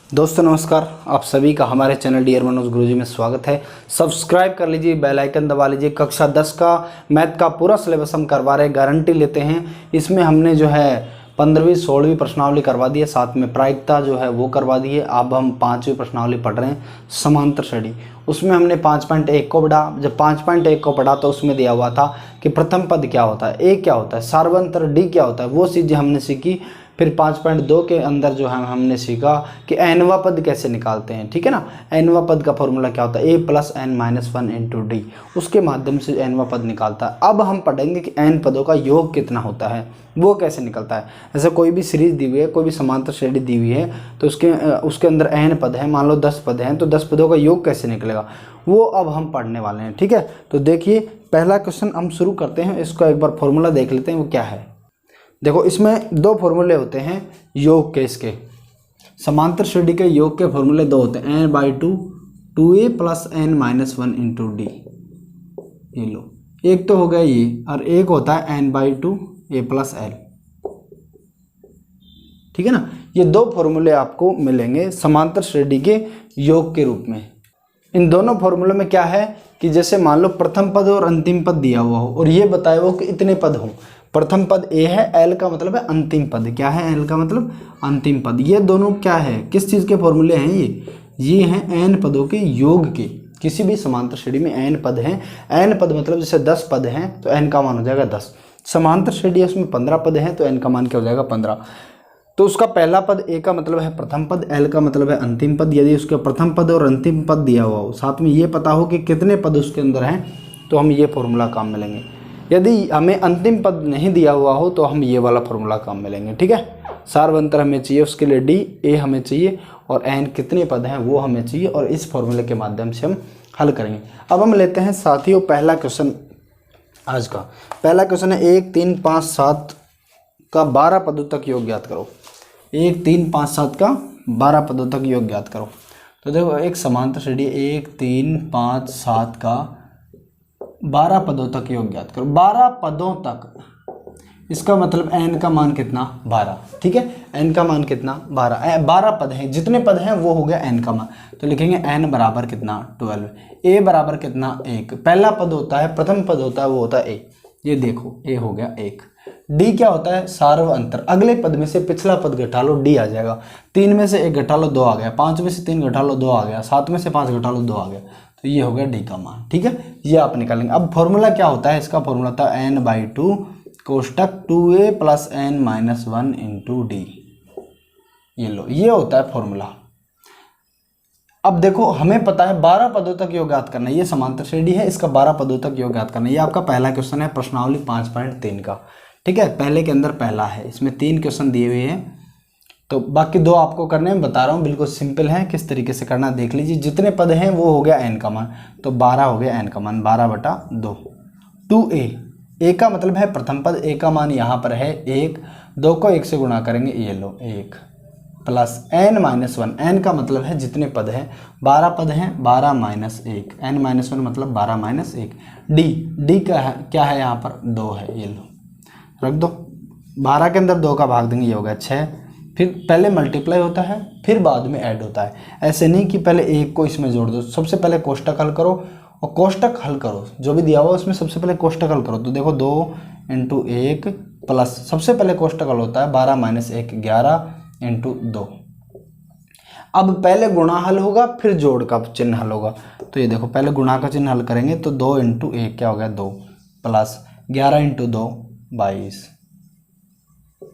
दोस्तों नमस्कार, आप सभी का हमारे चैनल डियर मनोज गुरुजी में स्वागत है। सब्सक्राइब कर लीजिए, बेल आइकन दबा लीजिए। कक्षा 10 का मैथ का पूरा सिलेबस हम करवा रहे हैं, गारंटी लेते हैं। इसमें हमने जो है 15वीं 16वीं प्रश्नावली करवा दी है, साथ में प्रायिकता जो है वो करवा दी है। अब हम 5वीं प्रश्नावली पढ़ रहे हैं, समांतर श्रेणी। उसमें हमने 5.1 को पढ़ा। जब 5.1 को पढ़ा तो उसमें दिया हुआ था कि प्रथम पद क्या होता है, ए क्या होता है, सार्वंतर डी क्या होता है, वो चीज़ें हमने सीखी। फिर 5.2 के अंदर जो है हमने सीखा कि एनवा पद कैसे निकालते हैं, ठीक है ना। एनवा पद का फॉर्मूला क्या होता है, A plus N minus 1 into D, उसके माध्यम से एनवा पद निकालता है। अब हम पढ़ेंगे कि एन पदों का योग कितना होता है, वो कैसे निकलता है। ऐसे कोई भी सीरीज दी हुई है, कोई भी समांतर श्रेणी दी हुई है, तो उसके अंदर एन पद है, मान लो 10 पद हैं, तो 10 पदों का योग कैसे निकलेगा, वो अब हम पढ़ने वाले हैं, ठीक है। तो देखिए पहला क्वेश्चन हम शुरू करते हैं। इसका एक बार फॉर्मूला देख लेते हैं वो क्या है। देखो इसमें दो फॉर्मूले होते हैं योग के। इसके समांतर श्रेणी के योग के फॉर्मूले दो होते हैं, n/2 2a plus N minus 1 into d. ये लो, एक तो हो गया ये, और एक होता है n/2 a प्लस एल, ठीक है ना। ये दो फॉर्मूले आपको मिलेंगे समांतर श्रेणी के योग के रूप में। इन दोनों फॉर्मूलों में क्या है कि जैसे मान लो प्रथम पद और अंतिम पद दिया हुआ हो और ये बताया हो कि इतने पद हों। प्रथम पद ए है, एल का मतलब है अंतिम पद। क्या है एल का मतलब? अंतिम पद। ये दोनों क्या है, किस चीज़ के फॉर्मूले हैं ये हैं एन पदों के योग के। किसी भी समांतर श्रेणी में एन पद हैं। एन पद मतलब जैसे 10 पद हैं तो एन का मान हो जाएगा 10। समांतर श्रेणी उसमें 15 पद हैं तो एन का मान क्या हो जाएगा 15। तो उसका पहला पद ए का मतलब है प्रथम पद, एल का मतलब है अंतिम पद। यदि उसके प्रथम पद और अंतिम पद दिया हुआ हो, साथ में ये पता हो कि कितने पद उसके अंदर हैं, तो हम ये फॉर्मूला काम में लेंगे। यदि हमें अंतिम पद नहीं दिया हुआ हो तो हम ये वाला फॉर्मूला काम में लेंगे, ठीक है। सार्वंतर हमें चाहिए, उसके लिए डी, ए हमें चाहिए और एन कितने पद हैं वो हमें चाहिए, और इस फॉर्मूले के माध्यम से हम हल करेंगे। अब हम लेते हैं साथियों पहला क्वेश्चन। आज का पहला क्वेश्चन है 1 3 5 7 का 12 पदों तक योग ज्ञात करो। 1 3 5 7 का 12 पदों तक योग ज्ञात करो। तो देखो एक समांतर श्रेणी 1 3 5 7 का 12 पदों तक योग ज्ञात करो। 12 पदों तक, इसका मतलब n का मान कितना? 12, ठीक है। n का मान कितना? 12। 12 पद हैं, जितने पद हैं वो हो गया n का मान। तो लिखेंगे n बराबर कितना? 12। a बराबर कितना? 1। पहला पद होता है, प्रथम पद होता है, वो होता है a। ये देखो a हो गया 1। d क्या होता है? सार्व अंतर। अगले पद में से पिछला पद घटा लो, d आ जाएगा। 3 में से 1 घटा लो, 2 आ गया। 5 में से 3 घटा लो, 2 आ गया। 7 में से 5 घटा लो, 2 आ गया। तो ये हो गया डी का मान, ठीक है। ये आप निकालेंगे। अब फॉर्मूला क्या होता है? इसका फॉर्मूला था n/2 कोष्टक 2a plus N minus 1 into d. ये लो, ये होता है फॉर्मूला। अब देखो हमें पता है 12 पदों तक योग ज्ञात करना है। ये समांतर श्रेणी है, इसका 12 पदों तक योग ज्ञात करना है। ये आपका पहला क्वेश्चन है प्रश्नावली 5.3 का, ठीक है। पहले के अंदर पहला है, इसमें 3 क्वेश्चन दिए हुए हैं, तो बाकी 2 आपको करने में बता रहा हूँ, बिल्कुल सिंपल है। किस तरीके से करना देख लीजिए। जितने पद हैं वो हो गया n का मान, तो 12 हो गया n का मान, 12/2। 2a, a का मतलब है प्रथम पद, a का मान यहाँ पर है 1। 2 को 1 से गुणा करेंगे, ये लो 1 प्लस n माइनस 1। n का मतलब है जितने पद हैं, 12 पद हैं, 12 माइनस 1, n माइनस 1 मतलब 12 माइनस 1। d का है क्या है यहाँ पर? 2 है। ये लो रख दो। 12 के अंदर 2 का भाग देंगे, ये हो गया 6। फिर पहले मल्टीप्लाई होता है, फिर बाद में ऐड होता है। ऐसे नहीं कि पहले 1 को इसमें जोड़ दो। सबसे पहले कोष्टक हल करो, और कोष्टक हल करो जो भी दिया हुआ उसमें सबसे पहले कोष्टक हल करो। तो देखो 2 इंटू 1 प्लस, सबसे पहले कोष्टक हल होता है 12 माइनस 1 11 इंटू 2। अब पहले गुणा हल होगा, फिर जोड़ का चिन्ह हल होगा। तो ये देखो पहले गुणा का चिन्ह हल करेंगे तो 2 इंटू 1 क्या हो गया? 2 प्लस 11 इंटू 2 22।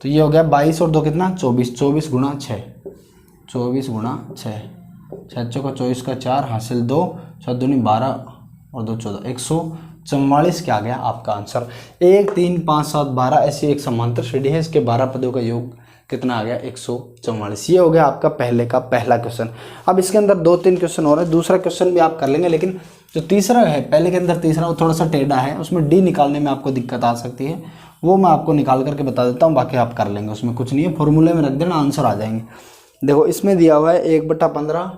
तो ये हो गया 22 और 2 कितना? 24। 24 गुणा 6, 24 गुणा 6, 6 चौका 24 का 4 हासिल 2, 7 दूनी 12 और 2 14, 144 क्या आ गया आपका आंसर। 1 3 5 7 12 ऐसी एक समांतर श्रेणी है, इसके 12 पदों का योग कितना आ गया? 144। ये हो गया आपका पहले का पहला क्वेश्चन। अब इसके अंदर 2-3 क्वेश्चन और है। दूसरा क्वेश्चन भी आप कर लेंगे, लेकिन जो तीसरा है, पहले के अंदर तीसरा वो थोड़ा सा टेढ़ा है, उसमें डी निकालने में आपको दिक्कत आ सकती है। वो मैं आपको निकाल करके बता देता हूँ, बाकी आप कर लेंगे, उसमें कुछ नहीं है। फॉर्मूले में रख देना, आंसर आ जाएंगे। देखो इसमें दिया हुआ है 1/15,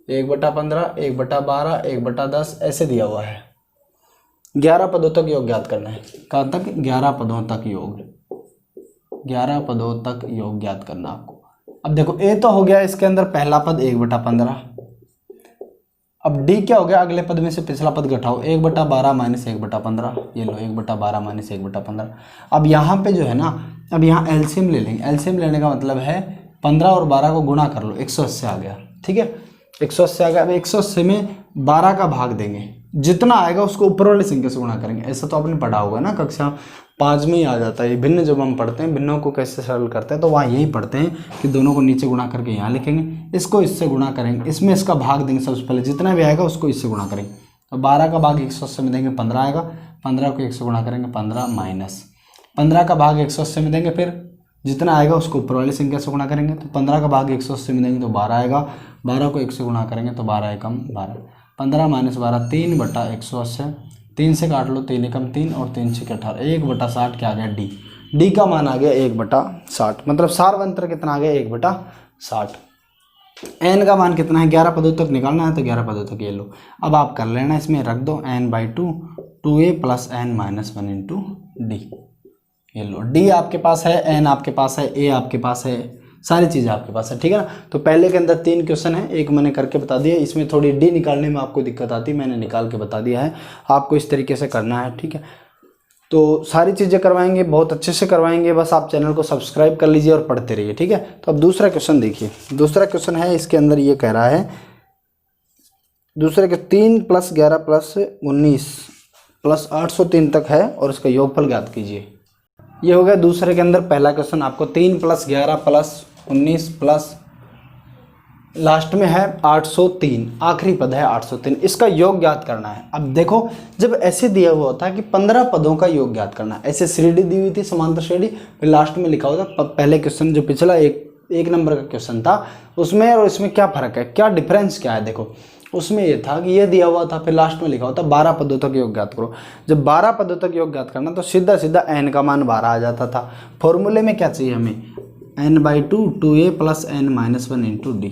1/15, 1/12, 1/10 ऐसे दिया हुआ है। 11 पदों तक योग ज्ञात करना है। कहाँ तक? 11 पदों तक योग, 11 पदों तक योग ज्ञात करना आपको। अब देखो a तो हो गया इसके अंदर पहला पद 1/15। अब d क्या हो गया, अगले पद में से पिछला पद घटाओ, 1/12 माइनस 1/15, ये लो 1/12 माइनस 1/15। अब यहाँ पे जो है ना, अब यहाँ एलसीएम ले लेंगे। एलसीएम लेने का मतलब है 15 और 12 को गुणा कर लो, 180 आ गया। ठीक है, 180 आ गया। अब 180 में 12 का भाग देंगे, जितना आएगा उसको ऊपर वाली संख्या से गुणा करेंगे। ऐसा तो आपने पढ़ा होगा ना, कक्षा 5 में ही आ जाता है। भिन्न जब हम पढ़ते हैं, भिन्नों को कैसे सरल करते हैं, तो वहाँ यही पढ़ते हैं कि दोनों को नीचे गुणा करके यहाँ लिखेंगे, इसको इससे गुणा करेंगे, इसमें इसका भाग देंगे। सबसे पहले जितना भी आएगा उसको इससे गुणा करेंगे। तो 12 का भाग 180 में देंगे, 15 आएगा। 15 को 1 से गुणा करेंगे, 15 माइनस 15 का भाग 180 में देंगे, फिर जितना आएगा उसको ऊपर वाली संख्या से गुणा करेंगे। तो 15 का भाग 180 में देंगे तो 12 आएगा। 12 को 1 से गुणा करेंगे तो 12 एकम 12। 15 माइनस 12 3/180। 3 से काट लो, 3 एकम 3 और 3 से 18, 1/60 क्या आ गया, डी। डी का मान आ गया 1/60, मतलब सारवंत्र कितना आ गया, 1/60। एन का मान कितना है, 11 पदों तक निकालना है तो 11 पदों तक ये लो। अब आप कर लेना, इसमें रख दो n/2 2a plus n minus 1 into d. ये लो, डी आपके पास है, एन आपके पास है, ए आपके पास है, सारी चीज़ें आपके पास है। ठीक है ना। तो पहले के अंदर 3 क्वेश्चन है, एक मैंने करके बता दिया। इसमें थोड़ी डी निकालने में आपको दिक्कत आती है, मैंने निकाल के बता दिया है। आपको इस तरीके से करना है। ठीक है, तो सारी चीज़ें करवाएंगे, बहुत अच्छे से करवाएंगे। बस आप चैनल को सब्सक्राइब कर लीजिए और पढ़ते रहिए। ठीक है, तो अब दूसरा क्वेश्चन देखिए। दूसरा क्वेश्चन है, इसके अंदर ये कह रहा है, दूसरे के 3 + 11 + 19 + 803 तक है और इसका योगफल ज्ञात कीजिए। ये हो गया दूसरे के अंदर पहला क्वेश्चन। आपको 3 + 11 + 19 प्लस लास्ट में है 803, आखिरी पद है 803, इसका योग ज्ञात करना है। अब देखो, जब ऐसे दिया हुआ होता है कि 15 पदों का योग ज्ञात करना है, ऐसे श्रेणी दी हुई थी, समांतर श्रेणी, फिर लास्ट में लिखा होता पहले क्वेश्चन जो पिछला एक नंबर का क्वेश्चन था उसमें और इसमें क्या फ़र्क है, क्या डिफरेंस क्या है। देखो, उसमें ये था कि ये दिया हुआ था, फिर लास्ट में लिखा होता 12 पदों तक योग ज्ञात करो। जब 12 पदों तक योग ज्ञात करना तो सीधा सीधा n का मान 12 आ जाता था। फॉर्मूले में क्या चाहिए हमें, n/2 2a plus n minus 1 into D.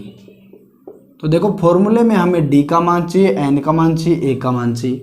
तो देखो, फॉर्मूले में हमें d का मान चाहिए, n का मान चाहिए, a का मान चाहिए।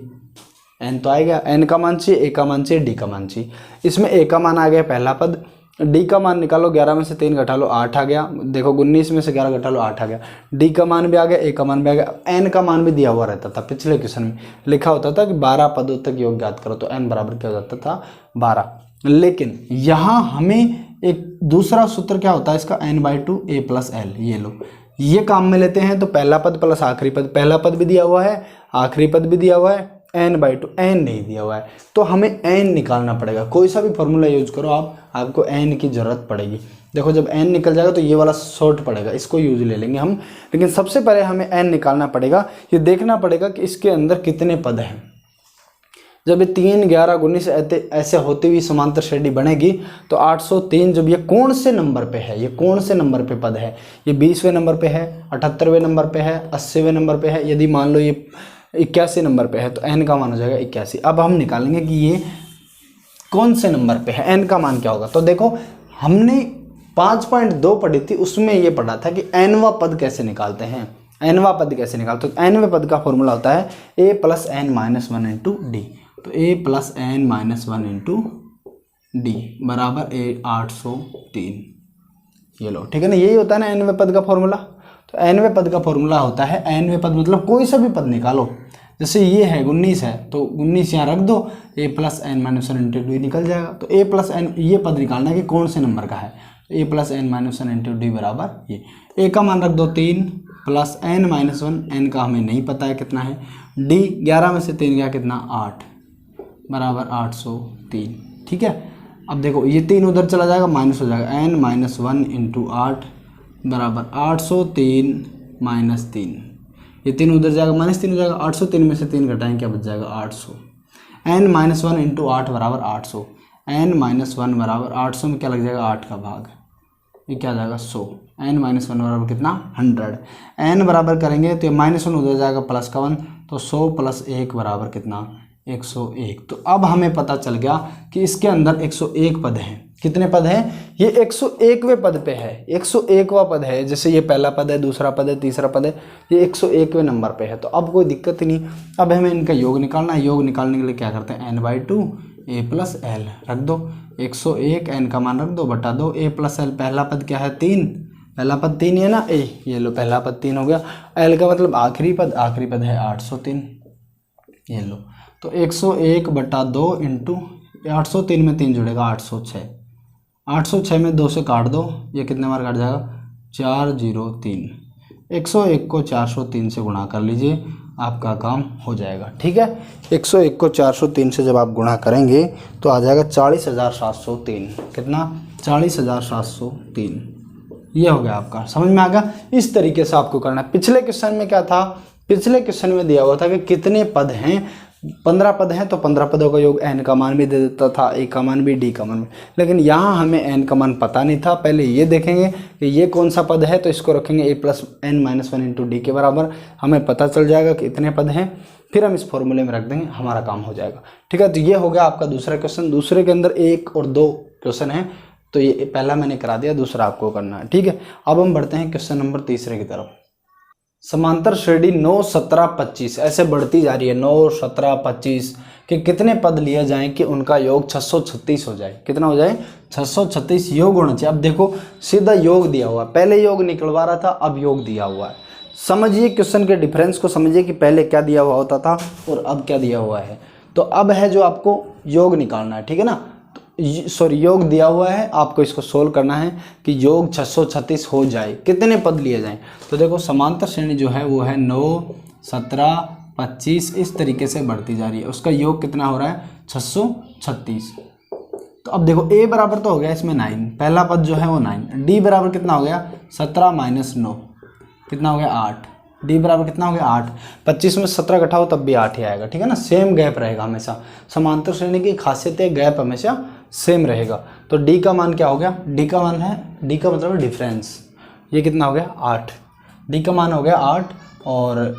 n तो आएगा, n का मान चाहिए, a का मान चाहिए, d का मान चाहिए। इसमें a का मान आ गया पहला पद, d का मान निकालो, 11 में से 3 घटा लो 8 आ गया। देखो, 19 में से 11 घटा लो 8 आ गया। d का मान भी आ गया, a का मान भी आ गया। n का मान भी दिया हुआ रहता था, पिछले क्वेश्चन में लिखा होता था कि 12 पदों तक योग ज्ञात करो, तो n बराबर क्या हो जाता था 12। लेकिन यहाँ हमें एक दूसरा सूत्र क्या होता है इसका, n/2 a प्लस l। ये लो, ये काम में लेते हैं। तो पहला पद प्लस आखिरी पद, पहला पद भी दिया हुआ है, आखिरी पद भी दिया हुआ है, n/2 n नहीं दिया हुआ है, तो हमें n निकालना पड़ेगा। कोई सा भी फॉर्मूला यूज करो आप, आपको n की ज़रूरत पड़ेगी। देखो, जब n निकल जाएगा तो ये वाला शॉर्ट पड़ेगा, इसको यूज ले लेंगे हम। लेकिन सबसे पहले हमें n निकालना पड़ेगा। ये देखना पड़ेगा कि इसके अंदर कितने पद हैं। जब ये 3, 11, 19 ऐसे होती हुई समांतर श्रेणी बनेगी तो 803 जब ये कौन से नंबर पे है, ये कौन से नंबर पे पद है, ये 20वें नंबर पे है, 78वें नंबर पे है, 80वें नंबर पे है। यदि मान लो ये 81 नंबर पे है तो n का मान हो जाएगा 81। अब हम निकालेंगे कि ये कौन से नंबर पे है, n का मान क्या होगा। तो देखो, हमने 5.2 पढ़ी थी, उसमें ये पढ़ा था कि nवां पद कैसे निकालते हैं। nवां पद कैसे निकालते हैं, तो nवें पद का फॉर्मूला होता है a plus n minus 1 into D. तो a plus n minus 1 into D बराबर 803। ये लो, ठीक है ना, यही होता है ना nवें पद का फॉर्मूला। तो nवें पद का फॉर्मूला होता है, nवें पद मतलब कोई सा भी पद निकालो। जैसे ये है 19 है तो 19 यहाँ रख दो, a plus n minus 1 into D निकल जाएगा। तो a प्लस n ये पद निकालना है कि कौन से नंबर का है। तो a plus n minus 1 into D बराबर ये, a का मान रख दो 3 प्लस n माइनस 1, n का हमें नहीं पता है कितना है। d 11 में से 3 गया कितना 8 बराबर 803। ठीक है, अब देखो ये 3 उधर चला जाएगा, माइनस हो जाएगा, n माइनस 1 इंटू 8 बराबर 803 माइनस 3। ये 3 उधर जाएगा, -3 हो जाएगा। 803 में से 3 घटाएंगे, क्या बच जाएगा 800। n माइनस 1 इंटू 8 बराबर 800। n माइनस 1 बराबर 800 में क्या लग जाएगा 8 का भाग, ये क्या आ जाएगा 100। n माइनस 1 बराबर कितना 100। n बराबर करेंगे तो ये -1 उधर जाएगा, प्लस का 1, तो 100 प्लस 1 बराबर कितना 101। तो अब हमें पता चल गया कि इसके अंदर 101 पद हैं। कितने पद हैं, ये 101वें पद पे है, 101वां पद है। जैसे ये पहला पद है, दूसरा पद है, तीसरा पद है, ये 101वें नंबर पे है। तो अब कोई दिक्कत ही नहीं। अब हमें इनका योग निकालना है। योग निकालने के लिए क्या करते हैं, n/2 a प्लस l रख दो, 101 n का मान रख दो बटा 2, a प्लस l पहला पद क्या है 3, पहला पद 3 है ना, ए, ये लो पहला पद 3 हो गया। एल का मतलब आखिरी पद है 803, ये लो। तो 101/2 इंटू 803 में 3 जुड़ेगा 806, 806 में 2 से काट दो, ये कितने बार काट जाएगा 403। 101 को 403 से गुणा कर लीजिए, आपका काम हो जाएगा। ठीक है, 101 को 403 से जब आप गुणा करेंगे तो आ जाएगा 40,703। कितना? 40,703। ये हो गया आपका, समझ में आ गया। इस तरीके से आपको करना है। पिछले क्वेश्चन में क्या था? पिछले क्वेश्चन में दिया हुआ था कि कितने पद हैं, 15 पद हैं तो 15 पदों का योग n का मान भी दे देता था, a का मान भी, d का मान भी। लेकिन यहाँ हमें n का मान पता नहीं था। पहले ये देखेंगे कि ये कौन सा पद है, तो इसको रखेंगे a + n-1 इंटू डी के बराबर, हमें पता चल जाएगा कि इतने पद हैं, फिर हम इस फॉर्मूले में रख देंगे, हमारा काम हो जाएगा। ठीक है, तो ये हो गया आपका दूसरा क्वेश्चन। दूसरे के अंदर 1 और 2 क्वेश्चन हैं, तो ये पहला मैंने करा दिया, दूसरा आपको करना है। ठीक है, अब हम बढ़ते हैं क्वेश्चन नंबर तीसरे की तरफ। समांतर श्रेणी 9, 17, 25 ऐसे बढ़ती जा रही है। 9, 17, 25 के कितने पद लिए जाएं कि उनका योग 636 हो जाए? कितना हो जाए? 636 योग होना चाहिए। अब देखो सीधा योग दिया हुआ है, पहले योग निकलवा रहा था, अब योग दिया हुआ है। समझिए क्वेश्चन के डिफरेंस को, समझिए कि पहले क्या दिया हुआ होता था और अब क्या दिया हुआ है। तो अब है जो आपको योग निकालना है, ठीक है ना, सॉरी योग दिया हुआ है, आपको इसको सोल्व करना है कि योग 636 हो जाए, कितने पद लिए जाएं। तो देखो समांतर श्रेणी जो है वो है 9, 17, 25 इस तरीके से बढ़ती जा रही है। उसका योग कितना हो रहा है? 636। तो अब देखो a बराबर तो हो गया इसमें 9, पहला पद जो है वो 9। d बराबर कितना हो गया? 17 - 9 कितना हो गया? 8। d बराबर कितना हो गया? 8। 25 में 17 घटाओ तब भी 8 ही आएगा। ठीक है ना, सेम गैप रहेगा हमेशा। समांतर श्रेणी की खासियत है, गैप हमेशा सेम रहेगा। तो d का मान क्या हो गया? d का मान है, d का मतलब डिफरेंस, ये कितना हो गया? 8। d का मान हो गया 8 और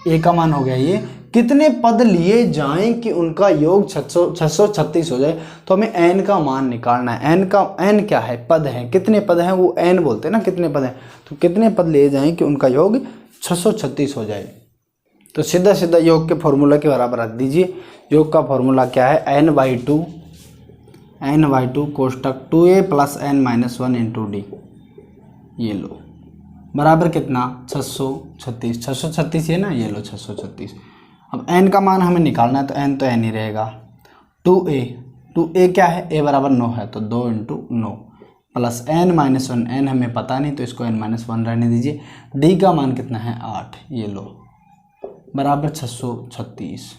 a का मान हो गया ये। कितने पद लिए जाएं कि उनका योग 636 हो जाए? तो हमें n का मान निकालना है। n क्या है? पद है। कितने पद हैं वो n बोलते हैं ना, कितने पद हैं। तो कितने पद लिए जाएं कि उनका योग 636 हो जाए? तो सीधा सीधा योग के फॉर्मूला के बराबर रख दीजिए। योग का फॉर्मूला क्या है? n/2 कोष्टक 2a + n-1 इंटू डी, ये लो, बराबर कितना? 636। 636 है ना, ये लो 636। अब n का मान हमें निकालना है, तो n तो n ही रहेगा। 2a क्या है? a बराबर 9 है, तो 2 × 9 + n-1, n हमें पता नहीं तो इसको n-1 रहने दीजिए। d का मान कितना है? 8, ये लो, बराबर 636।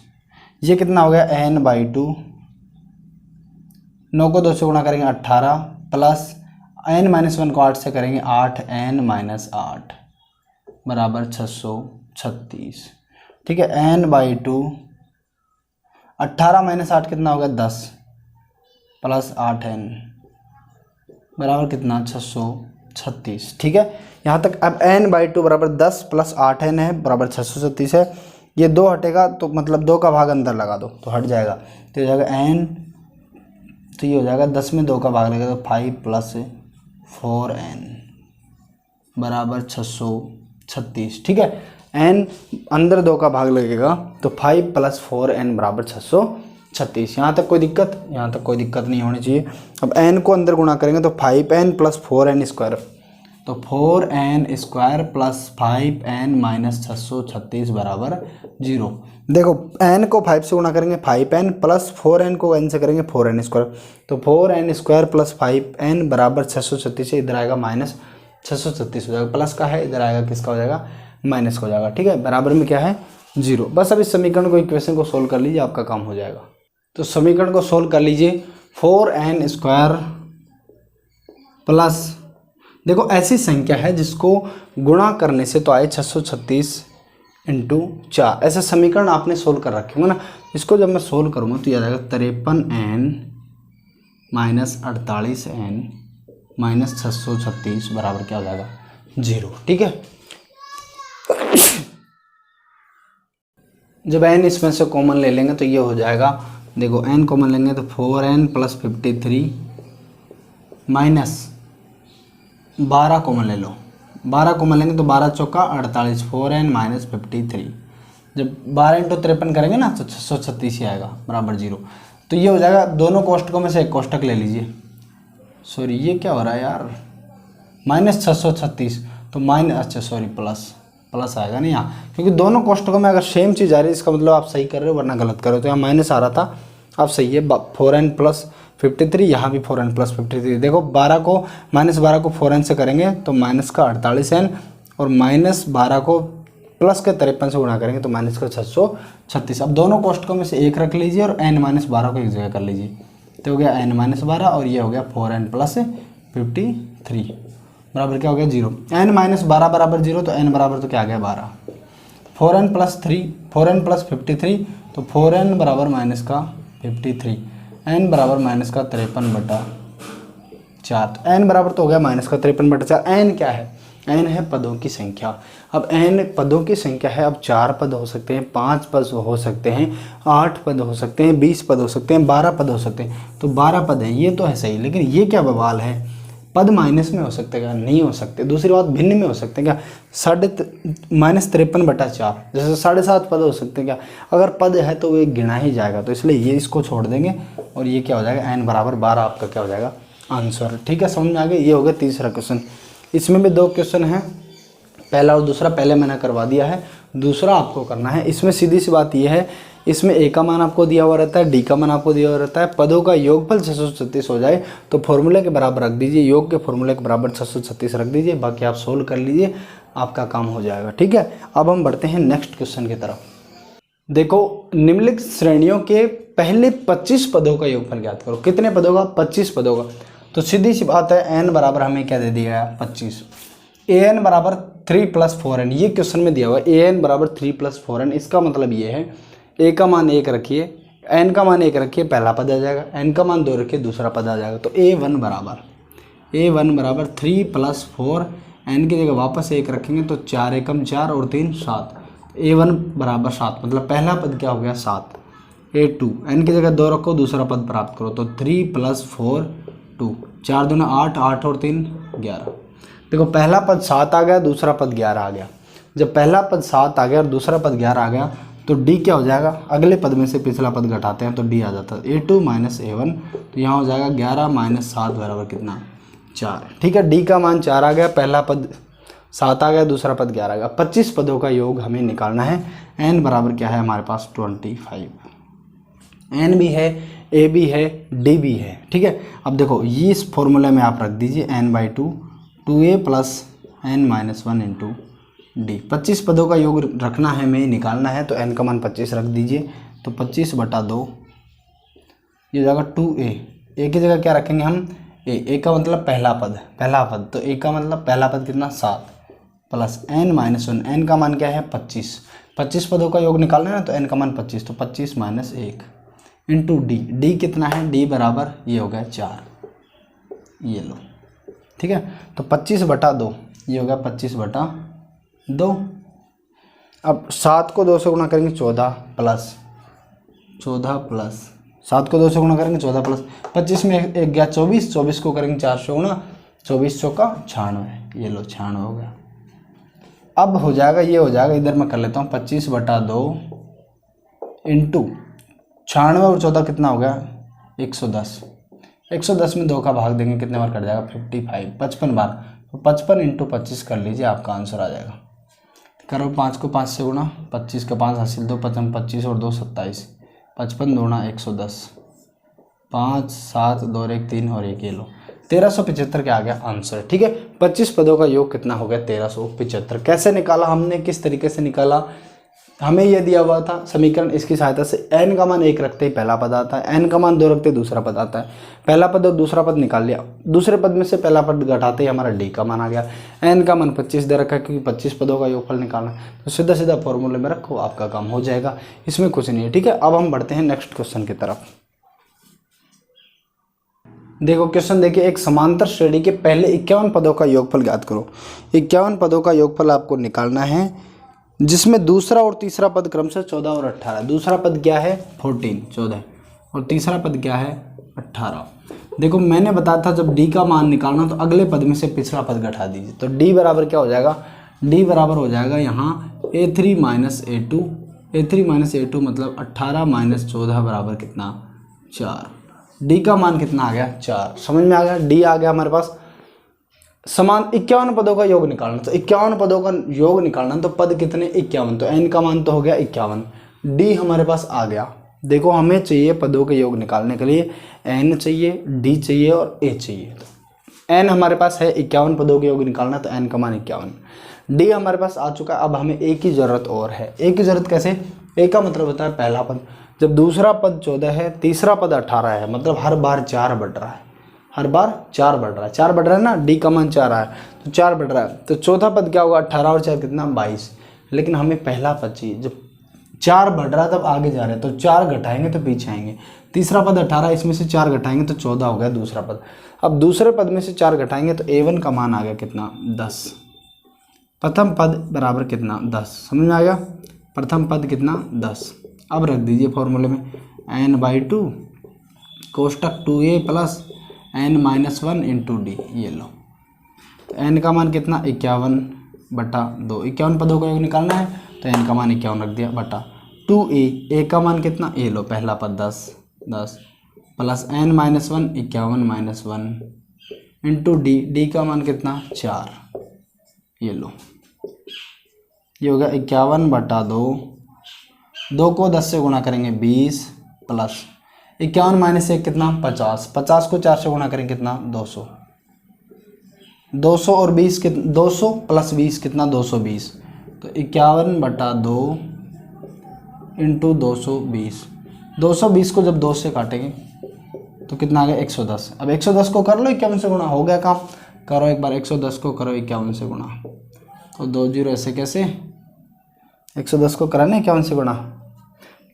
ये कितना हो गया? n/2, 9 को 2 से गुणा करेंगे 18 प्लस n-1 को 8 से करेंगे 8n-8 बराबर 636। ठीक है, n/2 18 - 8 कितना हो गया? 10 प्लस 8n बराबर कितना? 636। ठीक है, यहाँ तक। अब n/2 बराबर 10 + 8n है, बराबर 636 है। ये 2 हटेगा तो मतलब 2 का भाग अंदर लगा दो तो हट जाएगा, तो हो जाएगा n, तो ये हो जाएगा 10 में 2 का भाग लगेगा तो 5 + 4n बराबर 636। ठीक है, n अंदर 2 का भाग लगेगा तो 5 + 4n बराबर 636। यहाँ तक कोई दिक्कत? यहाँ तक कोई दिक्कत नहीं होनी चाहिए। अब n को अंदर गुणा करेंगे तो 5n + 4n², तो 4n² + 5n - 636 बराबर 0। देखो n को 5 से गुणा करेंगे 5n प्लस 4n को n से करेंगे 4n², तो 4n² + 5n बराबर 636 है। इधर आएगा -636 हो जाएगा, प्लस का है, इधर आएगा किसका हो जाएगा? माइनस का हो जाएगा। ठीक है, बराबर में क्या है? 0। बस अब इस समीकरण को, इक्वेशन को सोल्व कर लीजिए, आपका काम हो जाएगा। तो समीकरण को सोल्व कर लीजिए। 4n² प्लस, देखो ऐसी संख्या है जिसको गुणा करने से तो आए 636 × 4, ऐसे समीकरण आपने सोल्व कर रखे होंगे ना। इसको जब मैं सोल्व करूँगा तो यह आ जाएगा 53n - 48n - 636 बराबर क्या हो जाएगा? 0। ठीक है, जब n इसमें से कॉमन ले लेंगे तो ये हो जाएगा, देखो n कॉमन लेंगे तो 4n + 53 - 12 कॉमन ले लो। 12 कॉमन लेंगे तो 12 चौका 48, 4n - 53। जब 12 × 53 करेंगे ना तो 636 ही आएगा, बराबर 0। तो ये हो जाएगा, दोनों कोष्टकों में से एक कोष्टक ले लीजिए। सॉरी, ये क्या हो रहा है यार? -636, तो अच्छा सॉरी प्लस आएगा नहीं यहाँ, क्योंकि दोनों कोष्टकों में अगर सेम चीज़ आ रही है इसका मतलब आप सही कर रहे हो वरना गलत कर रहे हो। तो यहाँ माइनस आ रहा था, अब सही है। 4n + 53, यहाँ भी 4n + 53। देखो 12 को -12 को 4n से करेंगे तो माइनस का 48n, और -12 को प्लस के 53 से गुणा करेंगे तो माइनस का 636। अब दोनों कोष्टकों में से एक रख लीजिए और n-12 को एक जगह कर लीजिए, तो हो गया n-12 और ये हो गया 4n + 53 बराबर क्या हो गया 0। n-12 बराबर 0, तो n बराबर तो क्या आ गया 12। 4n + 53, तो 4n बराबर -53, n बराबर -53/4, तो n बराबर तो हो गया -53/4। n क्या है? n है पदों की संख्या। अब n पदों की संख्या है। अब 4 पद हो सकते हैं, 5 पद हो सकते हैं, 8 पद हो सकते हैं, 20 पद हो सकते हैं, 12 पद हो सकते हैं। तो 12 पद हैं, ये तो है सही, लेकिन ये क्या बवाल है? पद माइनस में हो सकते क्या? नहीं हो सकते। दूसरी बात, भिन्न में हो सकते हैं क्या? -53/4, जैसे 7.5 पद हो सकते हैं क्या? अगर पद है तो वो गिना ही जाएगा, तो इसलिए ये इसको छोड़ देंगे और ये क्या हो जाएगा n बराबर 12 आपका क्या हो जाएगा आंसर। ठीक है, समझ में आ गया? ये हो गया तीसरा क्वेश्चन। इसमें भी 2 क्वेश्चन हैं, पहला और दूसरा। पहले मैंने करवा दिया है, दूसरा आपको करना है। इसमें सीधी सी बात यह है, इसमें a का मान आपको दिया हुआ रहता है, d का मान आपको दिया हुआ रहता है। पदों का योगफल 636 हो जाए तो फॉर्मूले के बराबर रख दीजिए, योग के फॉर्मूले के बराबर 636 रख दीजिए, बाकी आप सोल्व कर लीजिए, आपका काम हो जाएगा। ठीक है, अब हम बढ़ते हैं नेक्स्ट क्वेश्चन की तरफ। देखो, निम्नलिखित श्रेणियों के पहले 25 पदों का योगफल ज्ञात करो। कितने पदों का? 25 पदों का। तो सीधी सी बात है, n बराबर हमें क्या दे दिया है? 25। an बराबर 3 + 4n, ये क्वेश्चन में दिया हुआ है। an बराबर 3 + 4n, इसका मतलब ये है a का मान 1 रखिए, n का मान 1 रखिए, पहला पद आ जाएगा, n का मान 2 रखिए, दूसरा पद आ जाएगा। तो a1 बराबर 3 + 4, n की जगह वापस 1 रखेंगे तो 4 एकम 4 और 3 7, a1 बराबर 7, मतलब पहला पद क्या हो गया 7। a2, n की जगह 2 रखो, दूसरा पद प्राप्त करो, तो 3 + 4 2, 4 दूना 8, 8 और 3 11। देखो पहला पद 7 आ गया, दूसरा पद 11 आ गया। जब पहला पद 7 आ गया और दूसरा पद 11 आ गया तो d क्या हो जाएगा? अगले पद में से पिछला पद घटाते हैं तो d आ जाता है a2 - a1, तो यहाँ हो जाएगा 11 - 7 बराबर कितना? 4। ठीक है, d का मान 4 आ गया, पहला पद 7 आ गया, दूसरा पद 11 आ गया। 25 पदों का योग हमें निकालना है। n बराबर क्या है हमारे पास? 25। n भी है, a भी है, d भी है। ठीक है, अब देखो ये इस फॉर्मूले में आप रख दीजिए n/2, 2a + n - 1 × d। 25 पदों का योग रखना है, हमें निकालना है, तो n का मान 25 रख दीजिए, तो 25/2 ये हो जाएगा 2a। a की जगह क्या रखेंगे हम? a का मतलब पहला पद, तो a का मतलब पहला पद कितना? 7 + n - 1, n का मान क्या है? 25। 25 पदों का योग निकालना है ना, तो n का मान 25, तो 25 - 1 × d। d कितना है? d बराबर ये हो गया 4, ये लो। ठीक है, तो 25/2 ये हो गया 25/2। अब 7 को 2 से गुणा करेंगे 14 प्लस 7 को 2 से गुणा करेंगे 14 प्लस 25 में 1 गया 24, 24 को करेंगे 4 से गुणा, 24 चौका 96, ये लो 96 हो गया। अब हो जाएगा, ये हो जाएगा, इधर मैं कर लेता हूँ 25/2 इंटू 96 और 14 कितना हो गया? 110। 110 में 2 का भाग देंगे, कितने बार कट जाएगा? 55, 55 बार, तो 55 × 25 कर लीजिए, आपका आंसर आ जाएगा। करो 5 को 5 से गुणा, 25 का 5 हासिल, 2 55, 25 और 2 27, 55 दूना 110, 5 7 2 1 3 और 1 ये लो, 1375 क्या आ गया आंसर। ठीक है, 25 पदों का योग कितना हो गया? 1375। कैसे निकाला हमने, किस तरीके से निकाला? हमें यह दिया हुआ था समीकरण, इसकी सहायता से n का मान 1 रखते ही पहला पद आता है, n का मान 2 रखते ही दूसरा पद आता है। पहला पद और दूसरा पद निकाल लिया, दूसरे पद में से पहला पद घटाते ही हमारा d का मान आ गया। n का मान 25 दे रखा है क्योंकि 25 पदों का योगफल निकालना, तो सीधा सीधा फॉर्मूले में रखो, आपका काम हो जाएगा, इसमें कुछ नहीं है। ठीक है, अब हम बढ़ते हैं नेक्स्ट क्वेश्चन की तरफ। देखो क्वेश्चन देखिए, एक समांतर श्रेणी के पहले 51 पदों का योगफल ज्ञात करो। 51 पदों का योगफल आपको निकालना है, जिसमें दूसरा और तीसरा पद क्रमशः 14 और 18। दूसरा पद क्या है? 14 और तीसरा पद क्या है? 18। देखो मैंने बताया था जब d का मान निकालना तो अगले पद में से पिछला पद घटा दीजिए, तो d बराबर क्या हो जाएगा? d बराबर हो जाएगा यहाँ a3 - a2, a3 - a2 मतलब 18 - 14 बराबर कितना? 4। d का मान कितना आ गया? 4। समझ में आ गया? d आ गया हमारे पास। समान 51 पदों का योग निकालना, तो 51 पदों का योग निकालना, तो पद कितने 51, तो n का मान तो हो गया 51। d हमारे पास आ गया। देखो हमें चाहिए पदों के योग निकालने के लिए n चाहिए, d चाहिए और a चाहिए। तो n हमारे पास है 51 पदों के योग निकालना, तो n का मान 51। d हमारे पास आ चुका है। अब हमें a की ज़रूरत और है। a की ज़रूरत कैसे, a का मतलब होता है पहला पद, जब दूसरा पद 14 है, तीसरा पद 18 है, मतलब हर बार 4 बढ़ रहा है, हर बार 4 बढ़ रहा है, 4 बढ़ रहा है ना, डी का मान 4 आया तो 4 बढ़ रहा है। तो चौथा पद क्या होगा, 18 और 4 कितना 22। लेकिन हमें पहला पद चाहिए, जब 4 बढ़ रहा है तब आगे जा रहे हैं, तो 4 घटाएंगे तो पीछे आएंगे। तीसरा पद 18, इसमें से 4 घटाएंगे तो 14 हो गया दूसरा पद। अब दूसरे पद में से 4 घटाएंगे तो a1 का मान आ गया कितना 10। प्रथम पद बराबर कितना 10, समझ में आ गया, प्रथम पद कितना 10। अब रख दीजिए फॉर्मूले में n/2 कोष्टक 2a plus n-1 into d, ये लो। तो n का मान कितना 51/2, 51 पदों का योग निकालना है, तो n का मान 51 रख दिया बटा 2a, a का मान कितना, ये लो पहला पद 10 प्लस n-1 51-1 इंटू डी का मान कितना 4, ये लो, ये हो गया 51/2, 2 को 10 से गुणा करेंगे 20 प्लस 51 माइनस 1 कितना 50, 50 को 4 से गुणा करेंगे कितना 200, 200 और 20 कितना 200 प्लस 20 कितना 220, तो 51/2 इंटू 220, 220 को जब 2 से काटेंगे तो कितना आ गया 110। अब 110 को कर लो 51 से गुणा, हो गया काम, करो एक बार 110 को करो 51 से गुणा, तो 2 जीरो ऐसे कैसे, 110 को कराने 51 से गुणा,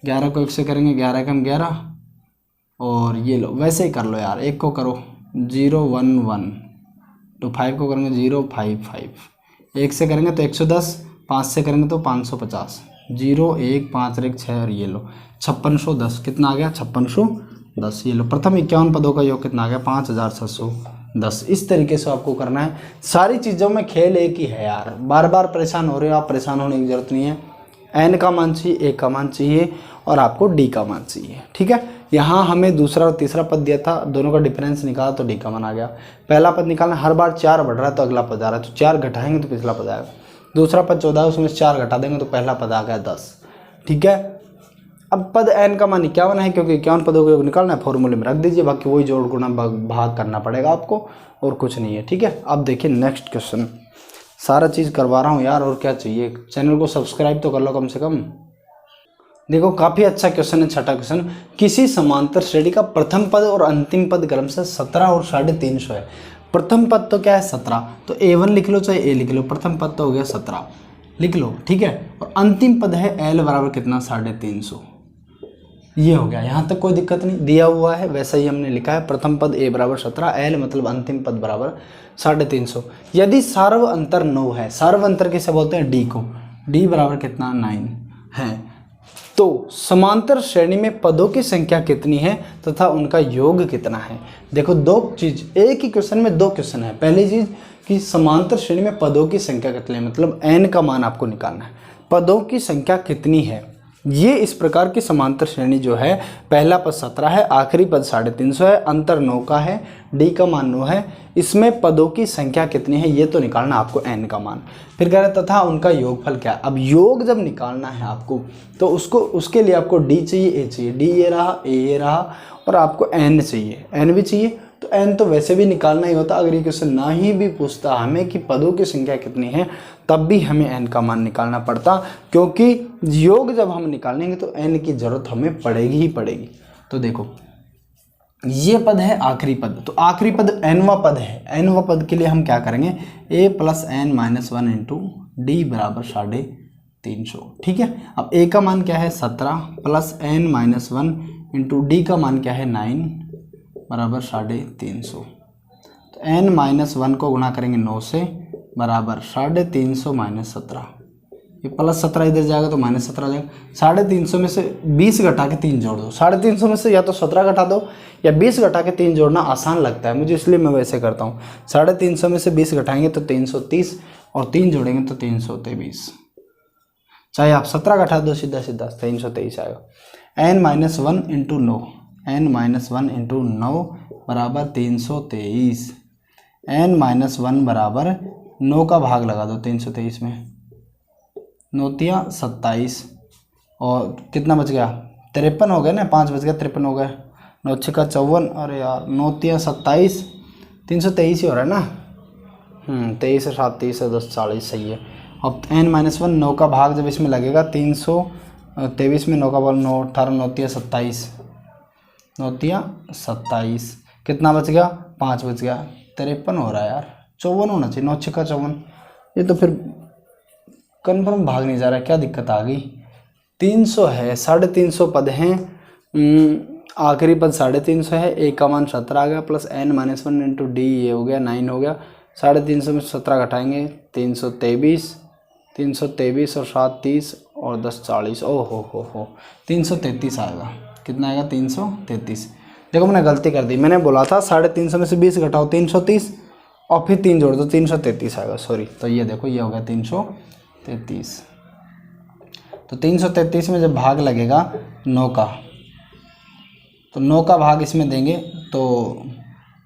11 को 1 से करेंगे 11 कम 11, और ये लो वैसे ही कर लो यार, 1 को करो 011, तो 5 को करेंगे 055, 1 से करेंगे तो 110, 5 से करेंगे तो 550, 0 1 5 1 6, और ये लो 5610, कितना आ गया 5610। ये लो प्रथम 51 पदों का योग कितना आ गया 5710। इस तरीके से आपको करना है। सारी चीज़ों में खेल एक ही है यार, बार बार परेशान हो रहे हो आप, परेशान होने की ज़रूरत नहीं है। n का मान चाहिए, a का मान चाहिए और आपको d का मान चाहिए, ठीक है। यहाँ हमें दूसरा और तीसरा पद दिया था, दोनों का डिफरेंस निकाला तो d का मान आ गया। पहला पद निकालना, हर बार 4 बढ़ रहा है तो अगला पद आ रहा है, तो 4 घटाएंगे तो पिछला पद आएगा। दूसरा पद 14 है, उसमें से 4 घटा देंगे तो पहला पद आ गया 10, ठीक है। अब पद n का मान 51 है, क्योंकि 51 पदों को निकालना है, फॉर्मूले में रख दीजिए, बाकी वही जोड़ गुणा भाग करना पड़ेगा आपको, और कुछ नहीं है, ठीक है। अब देखिए नेक्स्ट क्वेश्चन, सारा चीज़ करवा रहा हूँ यार, और क्या चाहिए, चैनल को सब्सक्राइब तो कर लो कम से कम। देखो काफ़ी अच्छा क्वेश्चन है, छठा क्वेश्चन, किसी समांतर श्रेणी का प्रथम पद और अंतिम पद क्रमशः 17 और 350 है। प्रथम पद तो क्या है 17, तो a1 लिख लो चाहे a लिख लो, प्रथम पद तो हो गया 17 लिख लो, ठीक है। और अंतिम पद है l बराबर कितना 350, ये हो गया। यहाँ तक कोई दिक्कत नहीं, दिया हुआ है वैसा ही हमने लिखा है। प्रथम पद a बराबर 17, l मतलब अंतिम पद बराबर 350। यदि सार्व अंतर 9 है, सार्व अंतर किसे बोलते हैं d को, d बराबर कितना 9 है, तो समांतर श्रेणी में पदों की संख्या कितनी है तथा उनका योग कितना है। देखो दो चीज, एक ही क्वेश्चन में दो क्वेश्चन है। पहली चीज कि समांतर श्रेणी में पदों की संख्या कितनी है, मतलब n का मान आपको निकालना है, पदों की संख्या कितनी है। ये इस प्रकार की समांतर श्रेणी जो है, पहला पद 17 है, आखिरी पद 350 है, अंतर 9 का है, d का मान 9 है, इसमें पदों की संख्या कितनी है ये तो निकालना आपको n का मान। फिर कह रहे तथा उनका योगफल क्या है। अब योग जब निकालना है आपको तो उसके लिए आपको d चाहिए, a चाहिए, d ये रहा, a ये रहा, और आपको n चाहिए, n भी चाहिए। तो n तो वैसे भी निकालना ही होता, अगर ये क्वेश्चन ना ही भी पूछता हमें कि पदों की संख्या कितनी है, तब भी हमें n का मान निकालना पड़ता, क्योंकि योग जब हम निकालेंगे तो n की जरूरत हमें पड़ेगी ही पड़ेगी। तो देखो ये पद है आखिरी पद, तो आखिरी पद nवां पद है, nवां पद के लिए हम क्या करेंगे, a plus n-1 into D बराबर 350, ठीक है। अब a का मान क्या है 17 प्लस n-1 इंटू डी का मान क्या है 9 बराबर 350, तो n-1 को गुणा करेंगे 9 से बराबर 350 माइनस 17, ये प्लस 17 इधर जाएगा तो माइनस 17 जाएगा। 350 में से 20 घटा के 3 जोड़ दो, 350 में से या तो 17 घटा दो या 20 घटा के 3 जोड़ना आसान लगता है मुझे, इसलिए मैं वैसे करता हूँ। 350 में से 20 घटाएंगे तो 330 और 3 जोड़ेंगे तो 323, चाहे आप 17 घटा दो सीधा सीधा 323 आएगा। n-1 इंटू 9, n-1 इंटू 9 बराबर 323, n-1 बराबर 9 का भाग लगा दो 323 में, 9 तिया 27 और कितना बच गया 53 हो गया ना, 5 बच गया 53 हो गया, 9 छक्का 54, अरे यार 9 तिया 27, 323 ही हो रहा है ना, 23 और 7 30 और 10 40 सही है। अब n-1 9 का भाग जब इसमें लगेगा 323 में 9 का भाग 9 18 9 तिया 27, 9 तिया 27 कितना बच गया 5 बच गया 53 हो रहा है यार, 54 होना चाहिए, 9 छक्का 54, ये तो फिर कन्फर्म भाग नहीं जा रहा है, क्या दिक्कत आ गई। 300 है, 350 पद हैं, आखिरी पद 350 है, ए का मान 17 आ गया प्लस n-1 इंटू डी ये हो गया 9 हो गया, 350 में 17 घटाएंगे 323 और 7 30 और 10 40, ओ हो 333 आएगा, कितना आएगा 333। देखो मैंने गलती कर दी, मैंने बोला था 350 में से 20 घटाओ 330 और फिर 3 जोड़ दो 333 आएगा, सॉरी। तो ये देखो ये हो गया 333। तो 333 में जब भाग लगेगा 9 का, तो 9 का भाग इसमें देंगे तो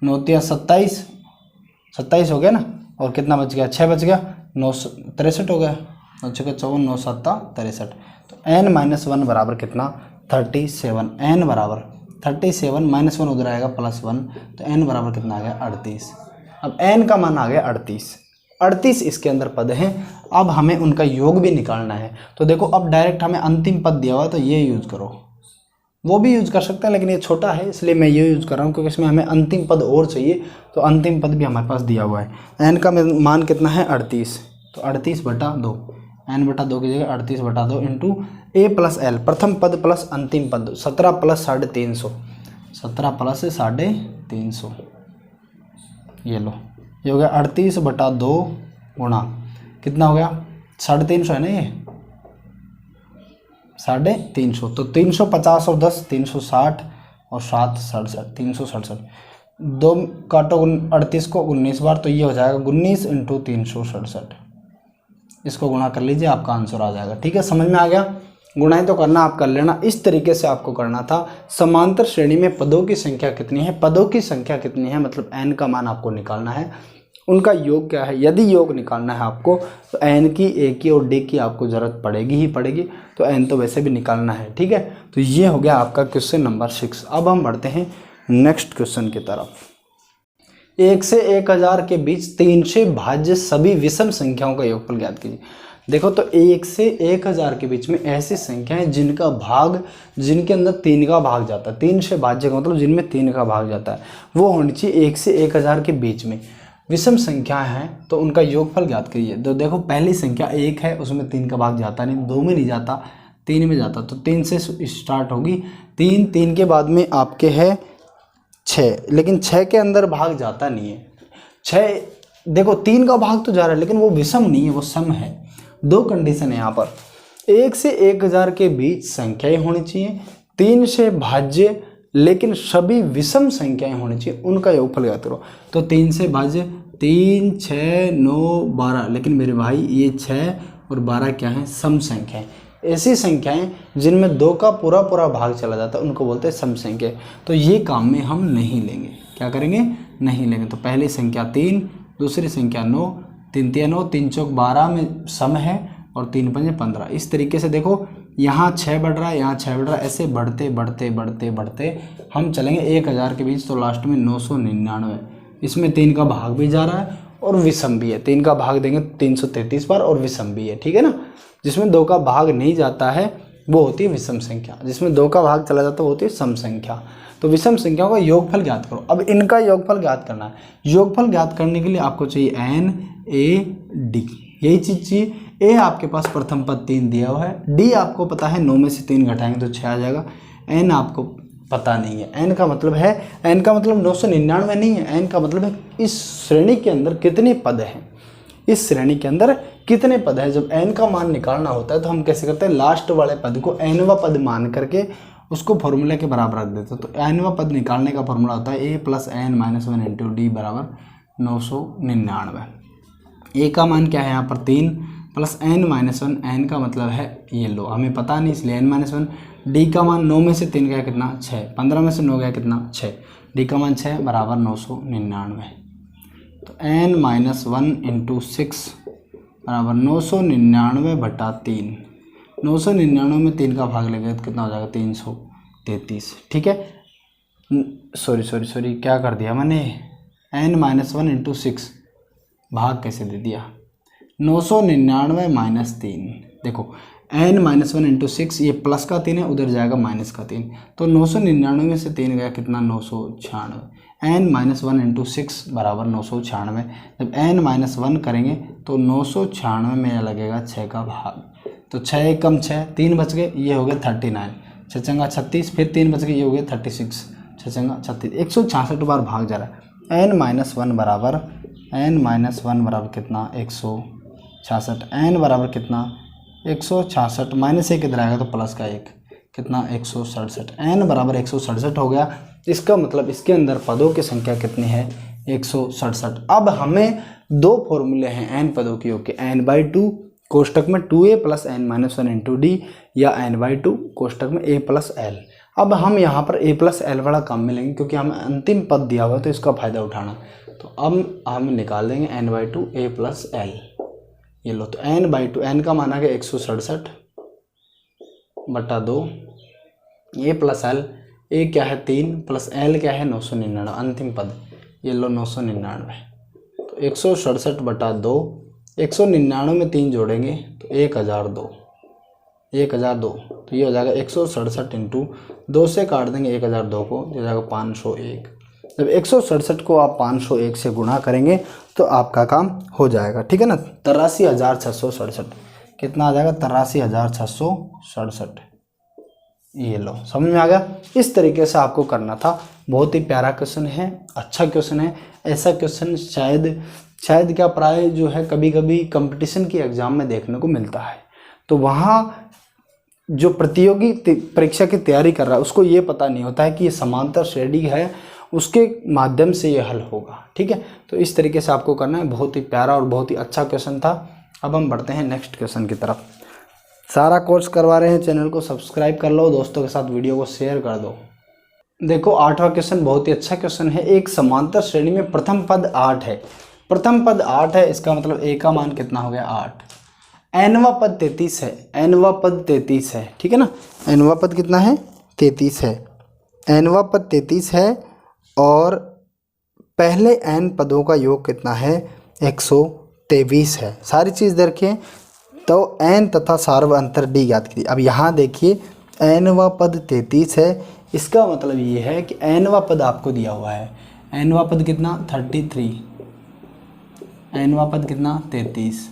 9 तिया 27 हो गया ना, और कितना बच गया 6 बच गया, 9 63 हो गया, 9 छक्का 54 9 7 63। तो n-1 बराबर कितना 37, n बराबर 37 -1 उधर आएगा +1, तो n बराबर कितना आ गया 38। अब n का मान आ गया 38 इसके अंदर पद हैं, अब हमें उनका योग भी निकालना है। तो देखो अब डायरेक्ट हमें अंतिम पद दिया हुआ है तो ये यूज़ करो, वो भी यूज़ कर सकते हैं लेकिन ये छोटा है इसलिए मैं ये यूज़ कर रहा हूँ क्योंकि इसमें हमें अंतिम पद और चाहिए, तो अंतिम पद भी हमारे पास दिया हुआ है। n का मान कितना है 38, तो 38/2, n/2 की जगह 38/2 इंटू a प्लस l, प्रथम पद प्लस अंतिम पद 17 प्लस 350, 17 प्लस 350, ये लो ये हो गया 38/2 गुणा कितना हो गया 350 है ना, ये 350, तो 350 और 10 360 और 7 67 367, 2 काटो 38 को 19 बार, तो ये हो जाएगा 19 इंटू 367, इसको गुणा कर लीजिए आपका आंसर आ जाएगा। ठीक है, समझ में आ गया, गुणाएं तो करना आप कर लेना, इस तरीके से आपको करना था। समांतर श्रेणी में पदों की संख्या कितनी है, पदों की संख्या कितनी है मतलब n का मान आपको निकालना है, उनका योग क्या है, यदि योग निकालना है आपको तो n की a की और d की आपको ज़रूरत पड़ेगी ही पड़ेगी, तो n तो वैसे भी निकालना है। ठीक है, तो ये हो गया आपका क्वेश्चन नंबर 6। अब हम बढ़ते हैं नेक्स्ट क्वेश्चन की तरफ। 1 से 1000 के बीच 3 से भाज्य सभी विषम संख्याओं का योगफल ज्ञात कीजिए। देखो तो 1 से 1000 के बीच में ऐसी संख्याएं जिनका भाग, जिनके अंदर 3 का भाग जाता है, 3 से भाज्य का मतलब जिनमें 3 का भाग जाता है, वो होनी चाहिए 1 से 1000 के बीच में। विषम संख्या हैं तो उनका योगफल ज्ञात करिए। तो देखो पहली संख्या 1 है, उसमें 3 का भाग जाता नहीं, 2 में नहीं जाता, 3 में जाता, तो 3 से स्टार्ट होगी, 3 के बाद में आपके है 6, लेकिन 6 के अंदर भाग जाता नहीं है। 6 देखो 3 का भाग तो जा रहा है लेकिन वो विषम नहीं है, वो सम है। 2 कंडीशन है यहाँ पर, 1 से 1000 के बीच संख्याएं होनी चाहिए, 3 से भाज्य लेकिन सभी विषम संख्याएं होनी चाहिए, उनका योगफल ज्ञात करो। तो 3 से भाज्य 3 6 9 12, लेकिन मेरे भाई ये 6 और 12 क्या हैं, सम संख्याएं। ऐसी संख्याएं जिनमें 2 का पूरा भाग चला जाता है उनको बोलते हैं सम संख्या। तो ये काम में हम नहीं लेंगे, क्या करेंगे, नहीं लेंगे। तो पहली संख्या 3, दूसरी संख्या 9, 3 तिया 9, 3 चौक 12 में सम है और 3 पंजे 15। इस तरीके से देखो यहाँ 6 बढ़ रहा है, यहाँ 6 बढ़ रहा है, ऐसे बढ़ते बढ़ते बढ़ते बढ़ते हम चलेंगे 1000 के बीच, तो लास्ट में 999। इसमें 3 का भाग भी जा रहा है और विषम भी है, 3 का भाग देंगे 333 बार और विषम भी है। ठीक है ना, जिसमें 2 का भाग नहीं जाता है वो होती है विषम संख्या, जिसमें 2 का भाग चला जाता है वो होती है सम संख्या। तो विषम संख्याओं का योगफल ज्ञात करो। अब इनका योगफल ज्ञात करना है। योगफल ज्ञात करने के लिए आपको चाहिए n a d, यही चीज़ चाहिए। a आपके पास प्रथम पद 3 दिया हुआ है, d आपको पता है 9 में से 3 घटाएंगे तो 6 आ जाएगा, n आपको पता नहीं है। n का मतलब है, n का मतलब 999 नहीं है, n का मतलब है इस श्रेणी के अंदर कितने पद हैं, इस श्रेणी के अंदर कितने पद हैं। जब n का मान निकालना होता है तो हम कैसे करते हैं, लास्ट वाले पद को nवा पद मान करके उसको फॉर्मूले के बराबर रख देते हैं। तो nवा पद निकालने का फॉर्मूला होता है a + n-1 इंटू डी बराबर 999। a का मान क्या है यहाँ पर 3 + n-1, n का मतलब है ये लो, हमें पता नहीं इसलिए n-1। d का मान 9 में से 3 गया कितना 6, 15 में से 9 गया कितना 6, d का मान 6 बराबर 999। तो n-1 इंटू 6 बराबर 999/3। 999 में 3 का भाग लेंगे तो कितना हो जाएगा 333। ठीक है, सॉरी क्या कर दिया मैंने, n-1 इंटू 6 भाग कैसे दे दिया, 999 - 3। देखो n-1 इंटू 6 ये प्लस का 3 है, उधर जाएगा माइनस का 3, तो 999 में से 3 गया कितना 996। n-1 इंटू 6 बराबर 996। जब n-1 करेंगे तो 996 में लगेगा 6 का भाग, तो 6 एक कम 6, 3 बच गए, ये हो गया 39, 6 चंगा 36, फिर 3 बच गए, ये हो गया 36, 6 चंगा 36, 166 बार भाग जा रहा है। n-1 बराबर कितना 166, n बराबर कितना 166, माइनस 1 इधर आएगा तो प्लस का 1 कितना 167, n बराबर 167 हो गया। इसका मतलब इसके अंदर पदों की संख्या कितनी है 167। अब हमें दो फॉर्मूले हैं n पदों के योग के, n/2 कोष्टक में 2a + n-1 इंटू d या n/2 कोष्टक में a + l। अब हम यहाँ पर a + l वाला काम में लेंगे क्योंकि हमें अंतिम पद दिया हुआ है तो इसका फायदा उठाना, तो अब हम निकाल देंगे n/2 a + l। ये लो, तो n/2 n का मान आ गया 167/2 a + l, a क्या है 3 प्लस l क्या है 999 अंतिम पद, ये लो 999, तो 167/2, 199 में 3 जोड़ेंगे तो 1002, तो ये हो जाएगा 167 इंटू 2 से काट देंगे 1002 को, ये हो जाएगा 501। जब 167 को आप 501 से गुणा करेंगे तो आपका काम हो जाएगा। ठीक है ना, 83,667 कितना आ जाएगा 83,667। ये लो, समझ में आ गया। इस तरीके से आपको करना था। बहुत ही प्यारा क्वेश्चन है, अच्छा क्वेश्चन है। ऐसा क्वेश्चन शायद क्या प्राय जो है कभी कभी कंपटीशन की एग्जाम में देखने को मिलता है, तो वहाँ जो प्रतियोगी परीक्षा की तैयारी कर रहा है उसको ये पता नहीं होता है कि ये समांतर श्रेणी है, उसके माध्यम से ये हल होगा। ठीक है, तो इस तरीके से आपको करना है। बहुत ही प्यारा और बहुत ही अच्छा क्वेश्चन था। अब हम बढ़ते हैं नेक्स्ट क्वेश्चन की तरफ। सारा कोर्स करवा रहे हैं, चैनल को सब्सक्राइब कर लो, दोस्तों के साथ वीडियो को शेयर कर दो। देखो 8वां क्वेश्चन बहुत ही अच्छा क्वेश्चन है। एक समांतर श्रेणी में प्रथम पद 8 है, प्रथम पद 8 है, इसका मतलब a का मान कितना हो गया 8। nवां पद 33 है, nवां पद 33 है। ठीक है ना, nवां पद कितना है 33 है, nवां पद 33 है और पहले n पदों का योग कितना है 123 है। सारी चीज़ देखिए तो n तथा सार्व अंतर d ज्ञात कीजिए। अब यहाँ देखिए nवां पद 33 है, इसका मतलब ये है कि nवां पद आपको दिया हुआ है, nवां पद कितना 33, nवां पद कितना 33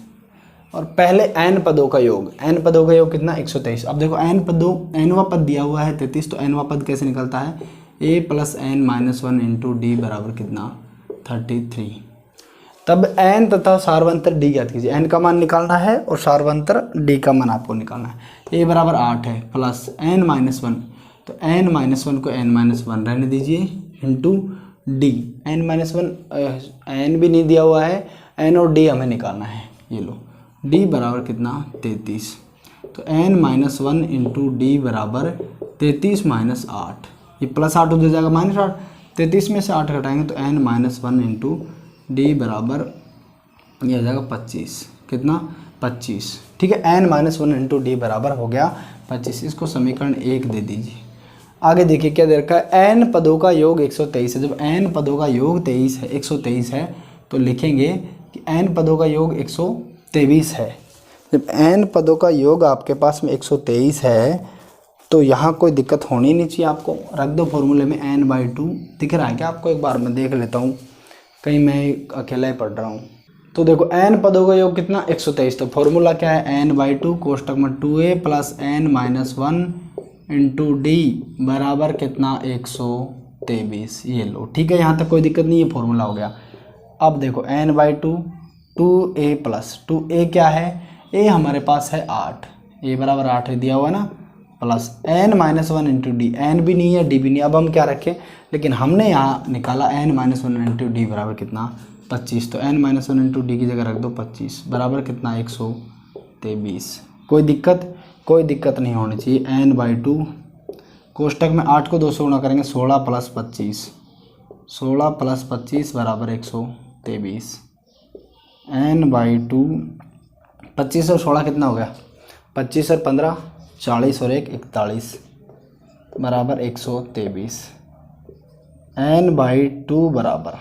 और पहले n पदों का योग, n पदों का योग कितना 123। अब देखो nवां पद दिया हुआ है 33, तो nवां पद कैसे निकलता है a + n-1 इंटू d बराबर कितना 33। तब n तथा सार्वंतर d ज्ञात कीजिए। n का मान निकालना है और सार्वंतर d का मान आपको निकालना है। a बराबर 8 है प्लस n-1, तो n-1 को n-1 रहने दीजिए इंटू d, n भी नहीं दिया हुआ है, n और d हमें निकालना है। ये लो d बराबर कितना 33, तो n-1 इंटू d बराबर 33 - 8, ये +8 उधर जाएगा -8, 33 में से 8 घटाएंगे तो n-1 इंटू d बराबर ये हो जाएगा 25, कितना 25। ठीक है, n-1 इंटू d बराबर हो गया 25। इसको समीकरण 1 दे दीजिए। आगे देखिए क्या दे रखा है, n पदों का योग 123 है। जब n पदों का योग 123 है तो लिखेंगे कि n पदों का योग 123 है। जब n पदों का योग आपके पास में 123 है तो यहाँ कोई दिक्कत होनी नहीं चाहिए। आपको रख दो फॉर्मूले में n/2, दिख रहा है क्या आपको? एक बार मैं देख लेता हूँ, कहीं मैं अकेला ही पढ़ रहा हूँ। तो देखो n पदों का योग कितना 123, तो फॉर्मूला क्या है n/2 कोष्टक में 2a + n-1 इंटू d बराबर कितना 123। ये लो, ठीक है, यहाँ तक कोई दिक्कत नहीं, ये फॉर्मूला हो गया। अब देखो n/2 2a + 2a क्या है, a हमारे पास है 8, a बराबर 8 है दिया हुआ ना, plus n-1 into D, n भी नहीं है d भी नहीं। अब हम क्या रखें, लेकिन हमने यहाँ निकाला n-1 इंटू डी बराबर कितना 25, तो n-1 इंटू डी की जगह रख दो 25 बराबर कितना 123। कोई दिक्कत नहीं होनी चाहिए। n/2 कोष्टक में 8 को 2 से गुणा करेंगे 16 + 25, 16 + 25 बराबर 123। 23। n/2 25 और 16 कितना हो गया, 25 और 15 40 और 1 41 बराबर 123। n/2 बराबर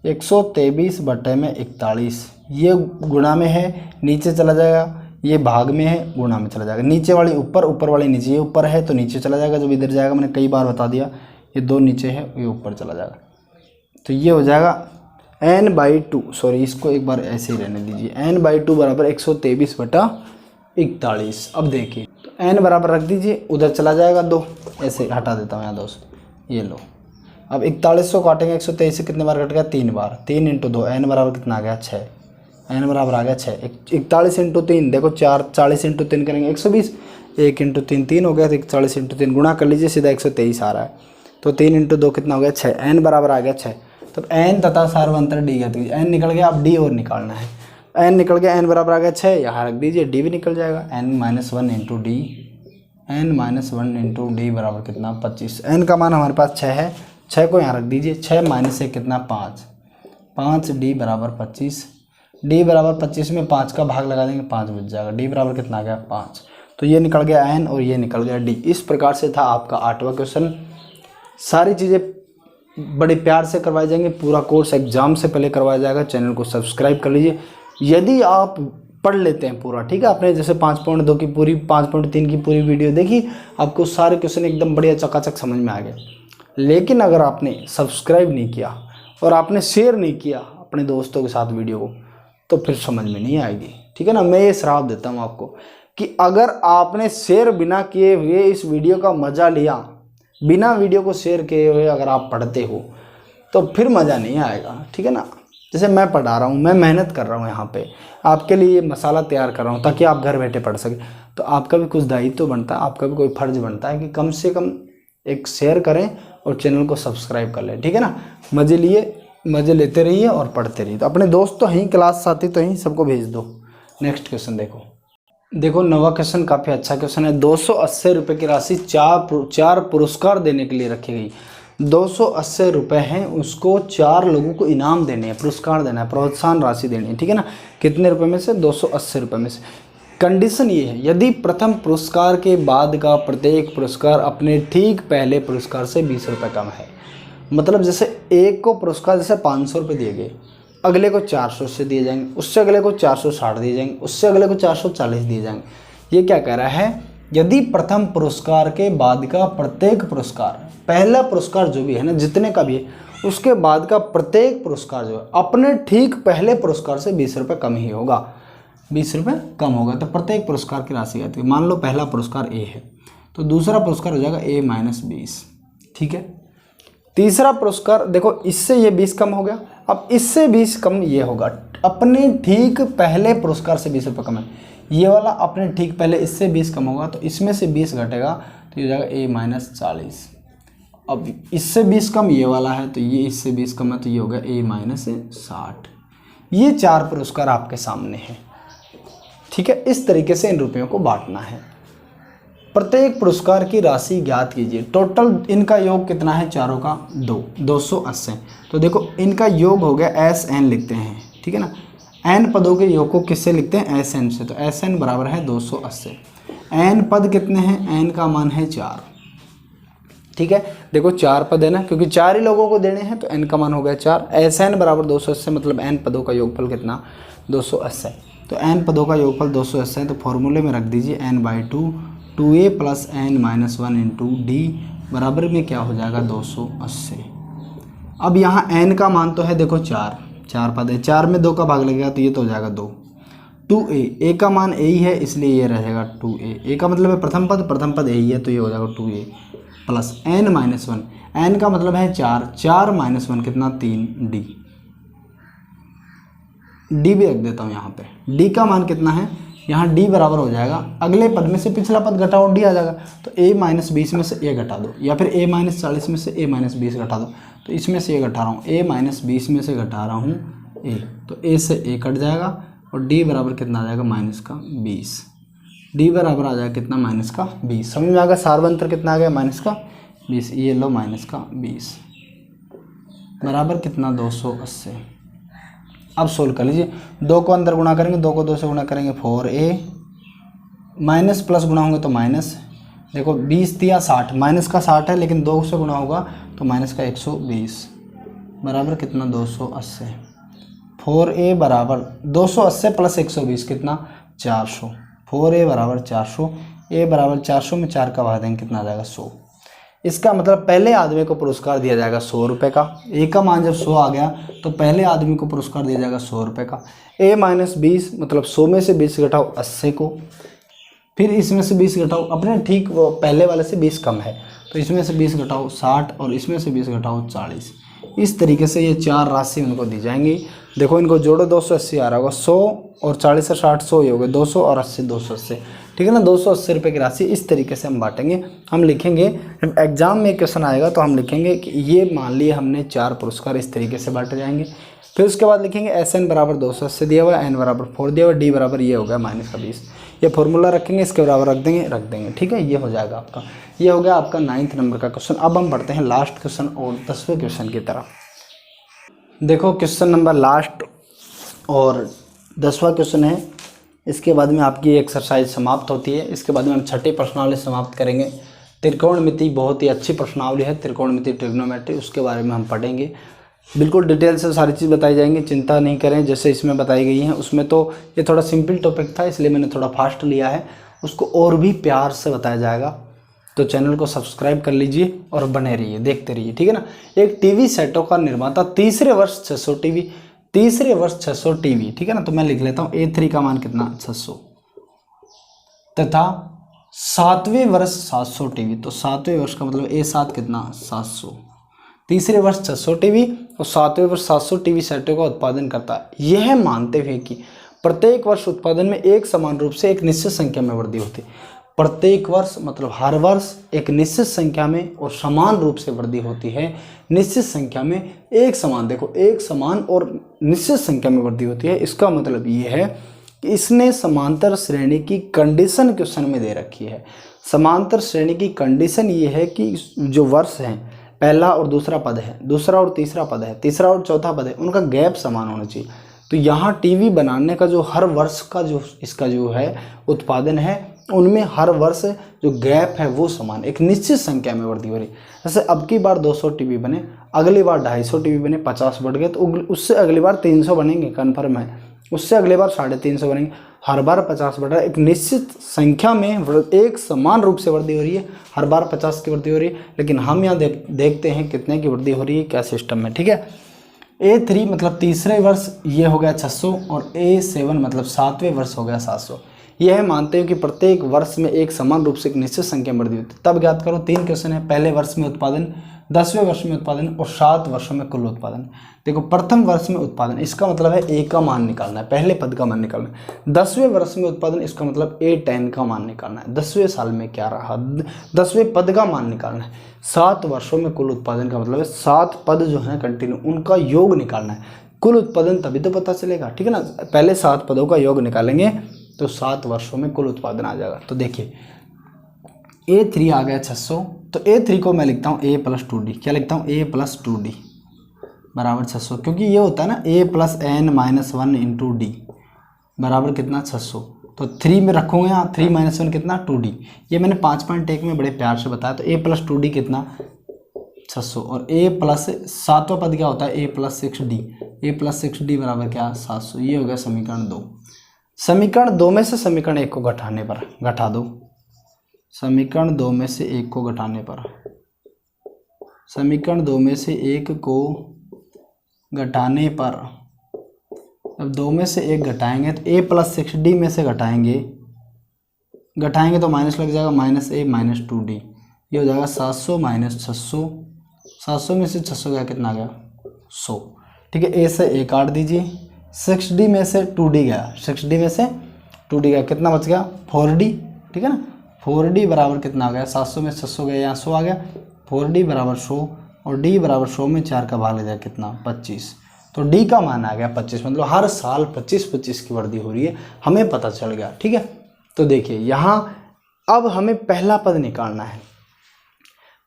123 बटे में 41। ये गुणा में है, नीचे चला जाएगा, ये भाग में है, गुणा में चला जाएगा। नीचे वाली ऊपर, ऊपर वाली नीचे, ये ऊपर है तो नीचे चला जाएगा, जब इधर जाएगा, मैंने कई बार बता दिया, ये 2 नीचे है, ये ऊपर चला जाएगा। तो ये हो जाएगा n/2, सॉरी इसको एक बार ऐसे ही रहने दीजिए, n/2 बराबर 123 बटा 41। अब देखिए तो n बराबर रख दीजिए, उधर चला जाएगा 2, ऐसे हटा देता हूँ यहाँ 2, ये लो। अब 41 को काटेंगे 123 से, कितने बार कट गया, 3 बार, 3 × 2, n बराबर कितना आ गया 6, n बराबर आ गया 6। 41 × 3 देखो 4, 40 × 3 करेंगे 120, 1 × 3 3 हो गया, तो 41 × 3 गुणा कर लीजिए, सीधा 123 आ रहा है। तो 3 × 2 कितना हो गया 6, n बराबर आ गया 6। तो n तथा सार्वंतर d ज्ञात कीजिए। n निकल गया, अब d और निकालना है। n निकल गया, n बराबर आ गया 6, यहाँ रख दीजिए, d भी निकल जाएगा, n - 1 × d, n - 1 × d बराबर कितना 25। n का मान हमारे पास 6 है, 6 को यहाँ रख दीजिए, 6 - 1 कितना 5, 5d बराबर 25। d बराबर 25 में 5 का भाग लगा देंगे, 5 बच जाएगा, d बराबर कितना आ गया 5। तो ये निकल गया n और ये निकल गया d। इस प्रकार से था आपका 8वां क्वेश्चन। सारी चीज़ें बड़े प्यार से करवाई जाएंगे, पूरा कोर्स एग्जाम से पहले करवाया जाएगा। चैनल को सब्सक्राइब कर लीजिए। यदि आप पढ़ लेते हैं पूरा, ठीक है, आपने जैसे 5.2 की पूरी, 5.3 की पूरी वीडियो देखी, आपको सारे क्वेश्चन एकदम बढ़िया चकाचक समझ में आ गए। लेकिन अगर आपने सब्सक्राइब नहीं किया और आपने शेयर नहीं किया अपने दोस्तों के साथ वीडियो को, तो फिर समझ में नहीं आएगी, ठीक है ना। मैं ये श्राप देता हूँ आपको कि अगर आपने शेयर बिना किए हुए इस वीडियो का मज़ा लिया, बिना वीडियो को शेयर किए हुए अगर आप पढ़ते हो, तो फिर मज़ा नहीं आएगा, ठीक है ना। जैसे मैं पढ़ा रहा हूँ, मैं मेहनत कर रहा हूँ यहाँ पे, आपके लिए मसाला तैयार कर रहा हूँ ताकि आप घर बैठे पढ़ सकें, तो आपका भी कुछ दायित्व बनता है, आपका भी कोई फर्ज बनता है कि कम से कम एक शेयर करें और चैनल को सब्सक्राइब कर लें, ठीक है ना। मज़े लेते रहिए और पढ़ते रहिए। तो अपने दोस्त तो हैं, क्लास साथी तो हैं, सबको भेज दो। नेक्स्ट क्वेश्चन देखो 9वां क्वेश्चन काफ़ी अच्छा क्वेश्चन है। 280 रुपये की राशि 4 पुरस्कार देने के लिए रखी गई। 280 रुपये हैं, उसको 4 लोगों को इनाम देने हैं, पुरस्कार देना है, प्रोत्साहन राशि देनी है, ठीक है ना। कितने रुपए में से, 280 रुपये में से। कंडीशन ये है, यदि प्रथम पुरस्कार के बाद का प्रत्येक पुरस्कार अपने ठीक पहले पुरस्कार से 20 रुपये कम है। मतलब जैसे एक को पुरस्कार जैसे 500 रुपये दिए गए, अगले को 400 से दिए जाएंगे, उससे अगले को 460 दिए जाएंगे, उससे अगले को 440 दिए जाएंगे। ये क्या कह रहा है, यदि प्रथम पुरस्कार के बाद का प्रत्येक पुरस्कार, पहला पुरस्कार जो भी है ना, जितने का भी है, उसके बाद का प्रत्येक पुरस्कार जो है अपने ठीक पहले पुरस्कार से 20 रुपये कम ही होगा, 20 रुपये कम होगा। तो प्रत्येक पुरस्कार की राशि आती है। मान लो पहला पुरस्कार A है, तो दूसरा पुरस्कार हो जाएगा A - 20, ठीक है। तीसरा पुरस्कार देखो, इससे ये 20 कम हो गया, अब इससे 20 कम ये होगा, अपने ठीक पहले पुरस्कार से 20 रुपये कम है। ये वाला अपने ठीक पहले इससे 20 कम होगा, तो इसमें से 20 घटेगा, तो ये हो जाएगा A - 40। अब इससे 20 कम ये वाला है, तो ये इससे 20 कम है, तो ये हो गया A - 60। ये 4 पुरस्कार आपके सामने हैं, ठीक है। इस तरीके से इन रुपयों को बांटना है। प्रत्येक पुरस्कार की राशि ज्ञात कीजिए। टोटल इनका योग कितना है, चारों का 280। तो देखो इनका योग हो गया SN लिखते हैं, ठीक है ना। n पदों के योग को किससे लिखते हैं, SN से। तो SN बराबर है 280। n पद कितने हैं, n का मान है 4, ठीक है। देखो 4 पद है ना, क्योंकि 4 ही लोगों को देने हैं, तो n का मान हो गया 4। SN बराबर 280, मतलब n पदों का योगफल कितना, 280। तो n पदों का योगफल 280 है, तो फॉर्मूले में रख दीजिए n/2 2a + n - 1 × d बराबर में क्या हो जाएगा, 280। अब यहाँ n का मान तो है देखो 4 पद है, 4 में 2 का भाग लगेगा, तो ये तो हो जाएगा 2। 2a, a का मान a ही है, इसलिए ये रहेगा 2a। a का मतलब है प्रथम पद a ही है, तो ये हो जाएगा 2a + n - 1। n का मतलब है 4 - 1 कितना, 3d। d भी रख देता हूँ यहाँ पे। d का मान कितना है, यहाँ d बराबर हो जाएगा, अगले पद में से पिछला पद घटाओ, d आ जाएगा। तो a - 20 में से a घटा दो, या फिर a - 40 में से a - 20 घटा दो। तो इसमें से a घटा रहा हूँ, a - 20 में से घटा रहा हूँ a, तो a से a कट जाएगा, और d बराबर कितना आ जाएगा, -20। d बराबर आ जाएगा कितना, -20। समझ में आ गया, सार्वंतर कितना आ गया, -20। ये लो -20 बराबर कितना, 280। अब सोल्व कर लीजिए। 2 को अंदर गुणा करेंगे, 2 को 2 से गुणा करेंगे 4a, माइनस प्लस गुणा होंगे तो माइनस, देखो 20 दिया 60, माइनस का 60 है लेकिन 2 से गुणा होगा तो माइनस का 120 बराबर कितना 280। 4a बराबर 280 प्लस 120 कितना 400। 4a बराबर 400, a बराबर 400 में 4 का भाग देंगे कितना आ जाएगा 100। इसका मतलब पहले आदमी को पुरस्कार दिया जाएगा 100 रुपये का। a का मान जब 100 आ गया तो पहले आदमी को पुरस्कार दिया जाएगा 100 रुपये का। a माइनस 20 मतलब 100 में से 20 घटाओ 80 को, फिर इसमें से 20 घटाओ, अपने ठीक वो पहले वाले से 20 कम है तो इसमें से 20 घटाओ 60 और इसमें से 20 घटाओ 40। इस तरीके से ये 4 राशि उनको दी जाएंगी। देखो इनको जोड़ो, 280 आ रहा होगा, 100 और 40 से 60 100 ही हो गए, 200 और 80 280, ठीक है ना। 280 रुपये की राशि इस तरीके से हम बांटेंगे। हम लिखेंगे जब एग्जाम में क्वेश्चन आएगा तो हम लिखेंगे कि ये मान लिए हमने 4 पुरस्कार इस तरीके से बांटे जाएंगे। फिर उसके बाद लिखेंगे SN बराबर 280 दिया हुआ है, N बराबर 4 दिया हुआ है, D बराबर ये हो गया माइनस का 20। ये फॉर्मूला रखेंगे, इसके बराबर रख देंगे, ठीक है। ये हो जाएगा आपका, ये हो गया आपका 9th नंबर का क्वेश्चन। अब हम बढ़ते हैं लास्ट क्वेश्चन और 10वें क्वेश्चन की तरफ। देखो क्वेश्चन नंबर लास्ट और 10वां क्वेश्चन है। इसके बाद में आपकी एक्सरसाइज समाप्त होती है। इसके बाद में हम छठी प्रश्नावली समाप्त करेंगे। त्रिकोणमिति बहुत ही अच्छी प्रश्नावली है, त्रिकोणमिति ट्रिग्नोमेट्री, उसके बारे में हम पढ़ेंगे। बिल्कुल डिटेल से सारी चीज़ बताई जाएंगी, चिंता नहीं करें। जैसे इसमें बताई गई हैं उसमें तो ये थोड़ा सिंपल टॉपिक था इसलिए मैंने थोड़ा फास्ट लिया है, उसको और भी प्यार से बताया जाएगा। तो चैनल को सब्सक्राइब कर लीजिए और बने रहिए, देखते रहिए, ठीक है ना। एक टीवी सेटों का निर्माता तीसरे वर्ष 600 टीवी, तीसरे वर्ष 600 टीवी, ठीक है ना। तो मैं लिख लेता हूँ A3 का मान कितना 600 तथा 7वें वर्ष 700 टीवी, तो 7वें वर्ष का मतलब A7 कितना 700। तीसरे वर्ष 600 टीवी और 7वें वर्ष 700 टीवी सेटों का उत्पादन करता है, यह मानते हुए कि प्रत्येक वर्ष उत्पादन में एक समान रूप से एक निश्चित संख्या में वृद्धि होती है। प्रत्येक वर्ष मतलब हर वर्ष एक निश्चित संख्या में और समान रूप से वृद्धि होती है। निश्चित संख्या में एक समान, देखो एक समान और निश्चित संख्या में वृद्धि होती है। इसका मतलब ये है कि इसने समांतर श्रेणी की कंडीशन क्वेश्चन में दे रखी है। समांतर श्रेणी की कंडीशन ये है कि जो वर्ष हैं, पहला और दूसरा पद है, दूसरा और तीसरा पद है, तीसरा और चौथा पद है, उनका गैप समान होना चाहिए। तो यहाँ टीवी बनाने का जो हर वर्ष का जो इसका जो है उत्पादन है, उनमें हर वर्ष जो गैप है वो समान, एक निश्चित संख्या में वृद्धि हो रही है। जैसे अब की बार 200 टीवी बने, अगली बार 250 टीवी बने, 50 बढ़ गए, तो उससे अगली बार 300 बनेंगे, कन्फर्म है। उससे अगली बार 350 बनेंगे, हर बार 50 बढ़ रहा है। एक निश्चित संख्या में एक समान रूप से वृद्धि हो रही है, हर बार 50 की वृद्धि हो रही है। लेकिन हम यहाँ देखते हैं कितने की वृद्धि हो रही है, क्या सिस्टम में, ठीक है। A3 मतलब तीसरे वर्ष ये हो गया 600 और A7 मतलब 7वें वर्ष हो गया 700। यह मानते हैं कि प्रत्येक वर्ष में एक समान रूप से एक निश्चित संख्या में वृद्धि होती है। तब ज्ञात करो, 3 क्वेश्चन है। पहले वर्ष में उत्पादन, 10वें वर्ष में उत्पादन और 7 वर्षों में कुल उत्पादन। देखो प्रथम वर्ष में उत्पादन, इसका मतलब है A का मान निकालना है, पहले पद का मान निकालना है। 10वें वर्ष में उत्पादन, इसका मतलब A10 का मान निकालना है। 10वें साल में क्या रहा, 10वें पद का मान निकालना है। 7 वर्षों में कुल उत्पादन का मतलब है 7 पद जो है कंटिन्यू, उनका योग निकालना है। कुल उत्पादन तभी तो पता चलेगा, ठीक है ना। पहले 7 पदों का योग निकालेंगे तो 7 वर्षों में कुल उत्पादन आ जाएगा। तो देखिए A3 आ गया 600, तो A3 को मैं लिखता हूँ A + 2D। क्या लिखता हूँ, A + 2D बराबर 600, क्योंकि ये होता है ना A + n - 1 × D बराबर कितना 600। तो 3 में रखूँगा यहाँ, 3 - 1 कितना 2D। ये मैंने 5.1 में बड़े प्यार से बताया। तो A + 2D कितना 600 और A प्लस 7वां पद क्या होता है A + 6D। A + 6D बराबर क्या 700। ये हो गया समीकरण 2। समीकरण 2 में से समीकरण 1 को घटाने पर, घटा दो। समीकरण 2 में से 1 को घटाने पर, समीकरण 2 में से 1 को घटाने पर, अब 2 में से 1 घटाएंगे तो A + 6D में से घटाएंगे तो माइनस लग जाएगा, -A - 2D। ये हो जाएगा 700 - 600। 700 में से 600 गया, कितना गया 100, ठीक है। A से A काट दीजिए, 6D में से 2D गया, 6D में से 2D गया, कितना बच गया 4D, ठीक है ना। 4D बराबर कितना आ गया, 700 में 600 गया, यहाँ 100 आ गया। 4D बराबर 100 और D बराबर 100 में 4 का भाग ले जाए, कितना 25। तो D का मान आ गया 25, मतलब हर साल 25 की वृद्धि हो रही है, हमें पता चल गया, ठीक है। तो देखिए यहाँ अब हमें पहला पद निकालना है,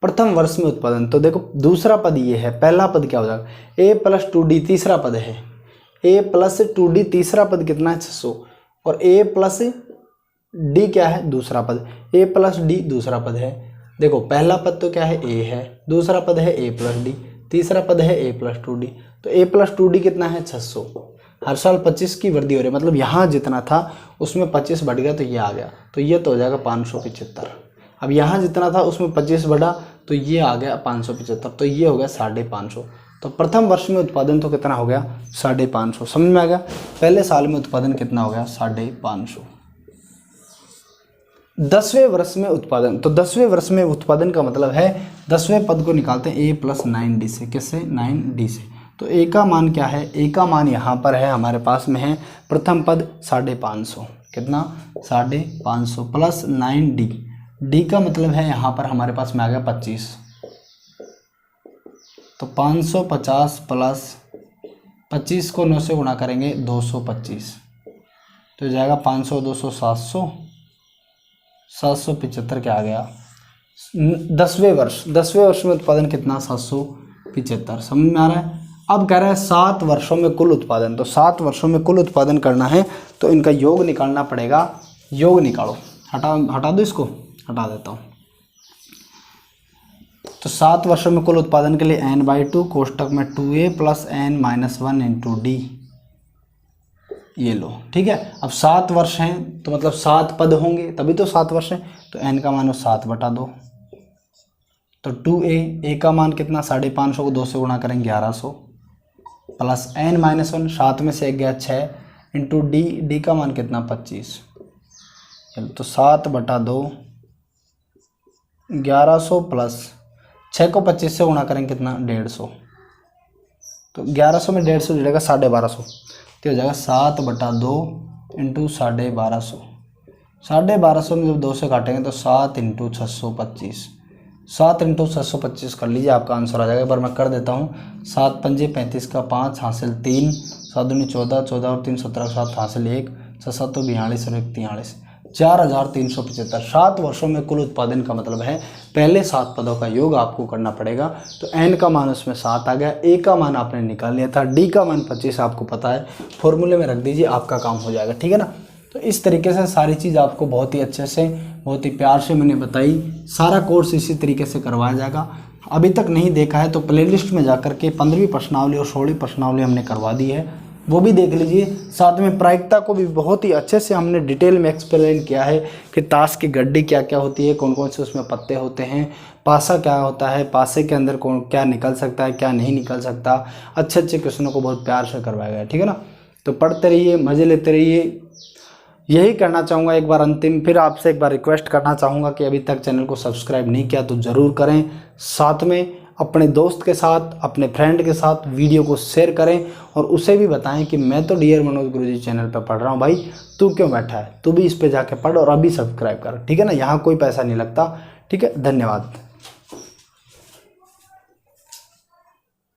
प्रथम वर्ष में उत्पादन। तो देखो दूसरा पद ये है, पहला पद क्या हो जाएगा A + 2D, तीसरा पद है a प्लस 2d तीसरा पद कितना है 600, और a प्लस d क्या है दूसरा पद, a प्लस d दूसरा पद है। देखो पहला पद तो क्या है a है, दूसरा पद है a प्लस d, तीसरा पद है a प्लस 2d। तो a प्लस 2d कितना है 600। हर साल 25 की वृद्धि हो रही है, मतलब यहाँ जितना था उसमें 25 बढ़ गया तो ये आ गया, तो ये तो हो जाएगा 575। अब यहाँ जितना था उसमें 25 बढ़ा तो ये आ गया 575, तो ये हो गया 550। तो प्रथम वर्ष में उत्पादन तो कितना हो गया 550। समझ में आ गया, पहले साल में उत्पादन कितना हो गया 550। 10वें वर्ष में उत्पादन, तो 10वें वर्ष में उत्पादन का मतलब है 10वें पद को निकालते हैं a प्लस 9d से, किससे 9d से। तो a का मान क्या है, a का मान यहाँ पर है हमारे पास में है प्रथम पद 550, कितना 550 प्लस 9d, d का मतलब है यहाँ पर हमारे पास में आ गया 25, तो 550 प्लस 25 को 9 से गुणा करेंगे 225, तो जाएगा 500 200 700 775 क्या आ गया 10वें वर्ष में उत्पादन कितना 775। समझ में आ रहा है। अब कह रहा है 7 वर्षों में कुल उत्पादन, तो 7 वर्षों में कुल उत्पादन करना है तो इनका योग निकालना पड़ेगा। योग निकालो, हटा दो इसको, हटा देता हूँ। तो 7 वर्षों में कुल उत्पादन के लिए n/2 कोष्टक में 2a plus n minus 1 into d, ये लो ठीक है। अब 7 वर्ष हैं तो मतलब 7 पद होंगे तभी तो 7 वर्ष हैं, तो n का मान 7/2, तो 2a का मान कितना 550 को 2 से गुणा करेंगे 1100 प्लस n माइनस 1, 7 में से 1 गया 6 इंटू डी का मान कितना 25, चलो तो 7/2 1100 प्लस 6 को 25 से गुणा करेंगे कितना 150, तो 1100 में 150 जुड़ेगा 1250, तो हो जाएगा 7/2 इंटू 1250, 1250 में जब 2 से काटेंगे तो 7 इंटू 625, 7 इंटू 625 कर लीजिए, आपका आंसर आ जाएगा। एक बार मैं कर देता हूँ, 7 पंजे 35 का 5 हासिल 3, 7 दूनी 14, 14 और 3 17 का 7 हासिल 1, 7 7 तो 42 और 1 43, 4375। 7 वर्षों में कुल उत्पादन का मतलब है पहले 7 पदों का योग आपको करना पड़ेगा। तो n का मान उसमें 7 आ गया, a का मान आपने निकाल लिया था, d का मान 25 आपको पता है, फॉर्मूले में रख दीजिए, आपका काम हो जाएगा। ठीक है ना। तो इस तरीके से सारी चीज़ आपको बहुत ही अच्छे से बहुत ही प्यार से मैंने बताई। सारा कोर्स इसी तरीके से करवाया जाएगा। अभी तक नहीं देखा है तो प्लेलिस्ट में जाकर के 15वीं प्रश्नावली और 16वीं प्रश्नावली हमने करवा दी है, वो भी देख लीजिए। साथ में प्रायिकता को भी बहुत ही अच्छे से हमने डिटेल में एक्सप्लेन किया है कि ताश की गड्डी क्या क्या होती है, कौन कौन से उसमें पत्ते होते हैं, पासा क्या होता है, पासे के अंदर कौन क्या निकल सकता है क्या नहीं निकल सकता। अच्छे अच्छे क्वेश्चनों को बहुत प्यार से करवाया गया है। ठीक है ना। तो पढ़ते रहिए, मज़े लेते रहिए, यही करना चाहूँगा। एक बार अंतिम फिर आपसे एक बार रिक्वेस्ट करना चाहूँगा कि अभी तक चैनल को सब्सक्राइब नहीं किया तो ज़रूर करें। साथ में अपने दोस्त के साथ, अपने फ्रेंड के साथ वीडियो को शेयर करें और उसे भी बताएं कि मैं तो डियर मनोज गुरुजी चैनल पर पढ़ रहा हूँ, भाई तू क्यों बैठा है, तू भी इस पे जाके पढ़ और अभी सब्सक्राइब कर। ठीक है ना। यहाँ कोई पैसा नहीं लगता। ठीक है, धन्यवाद।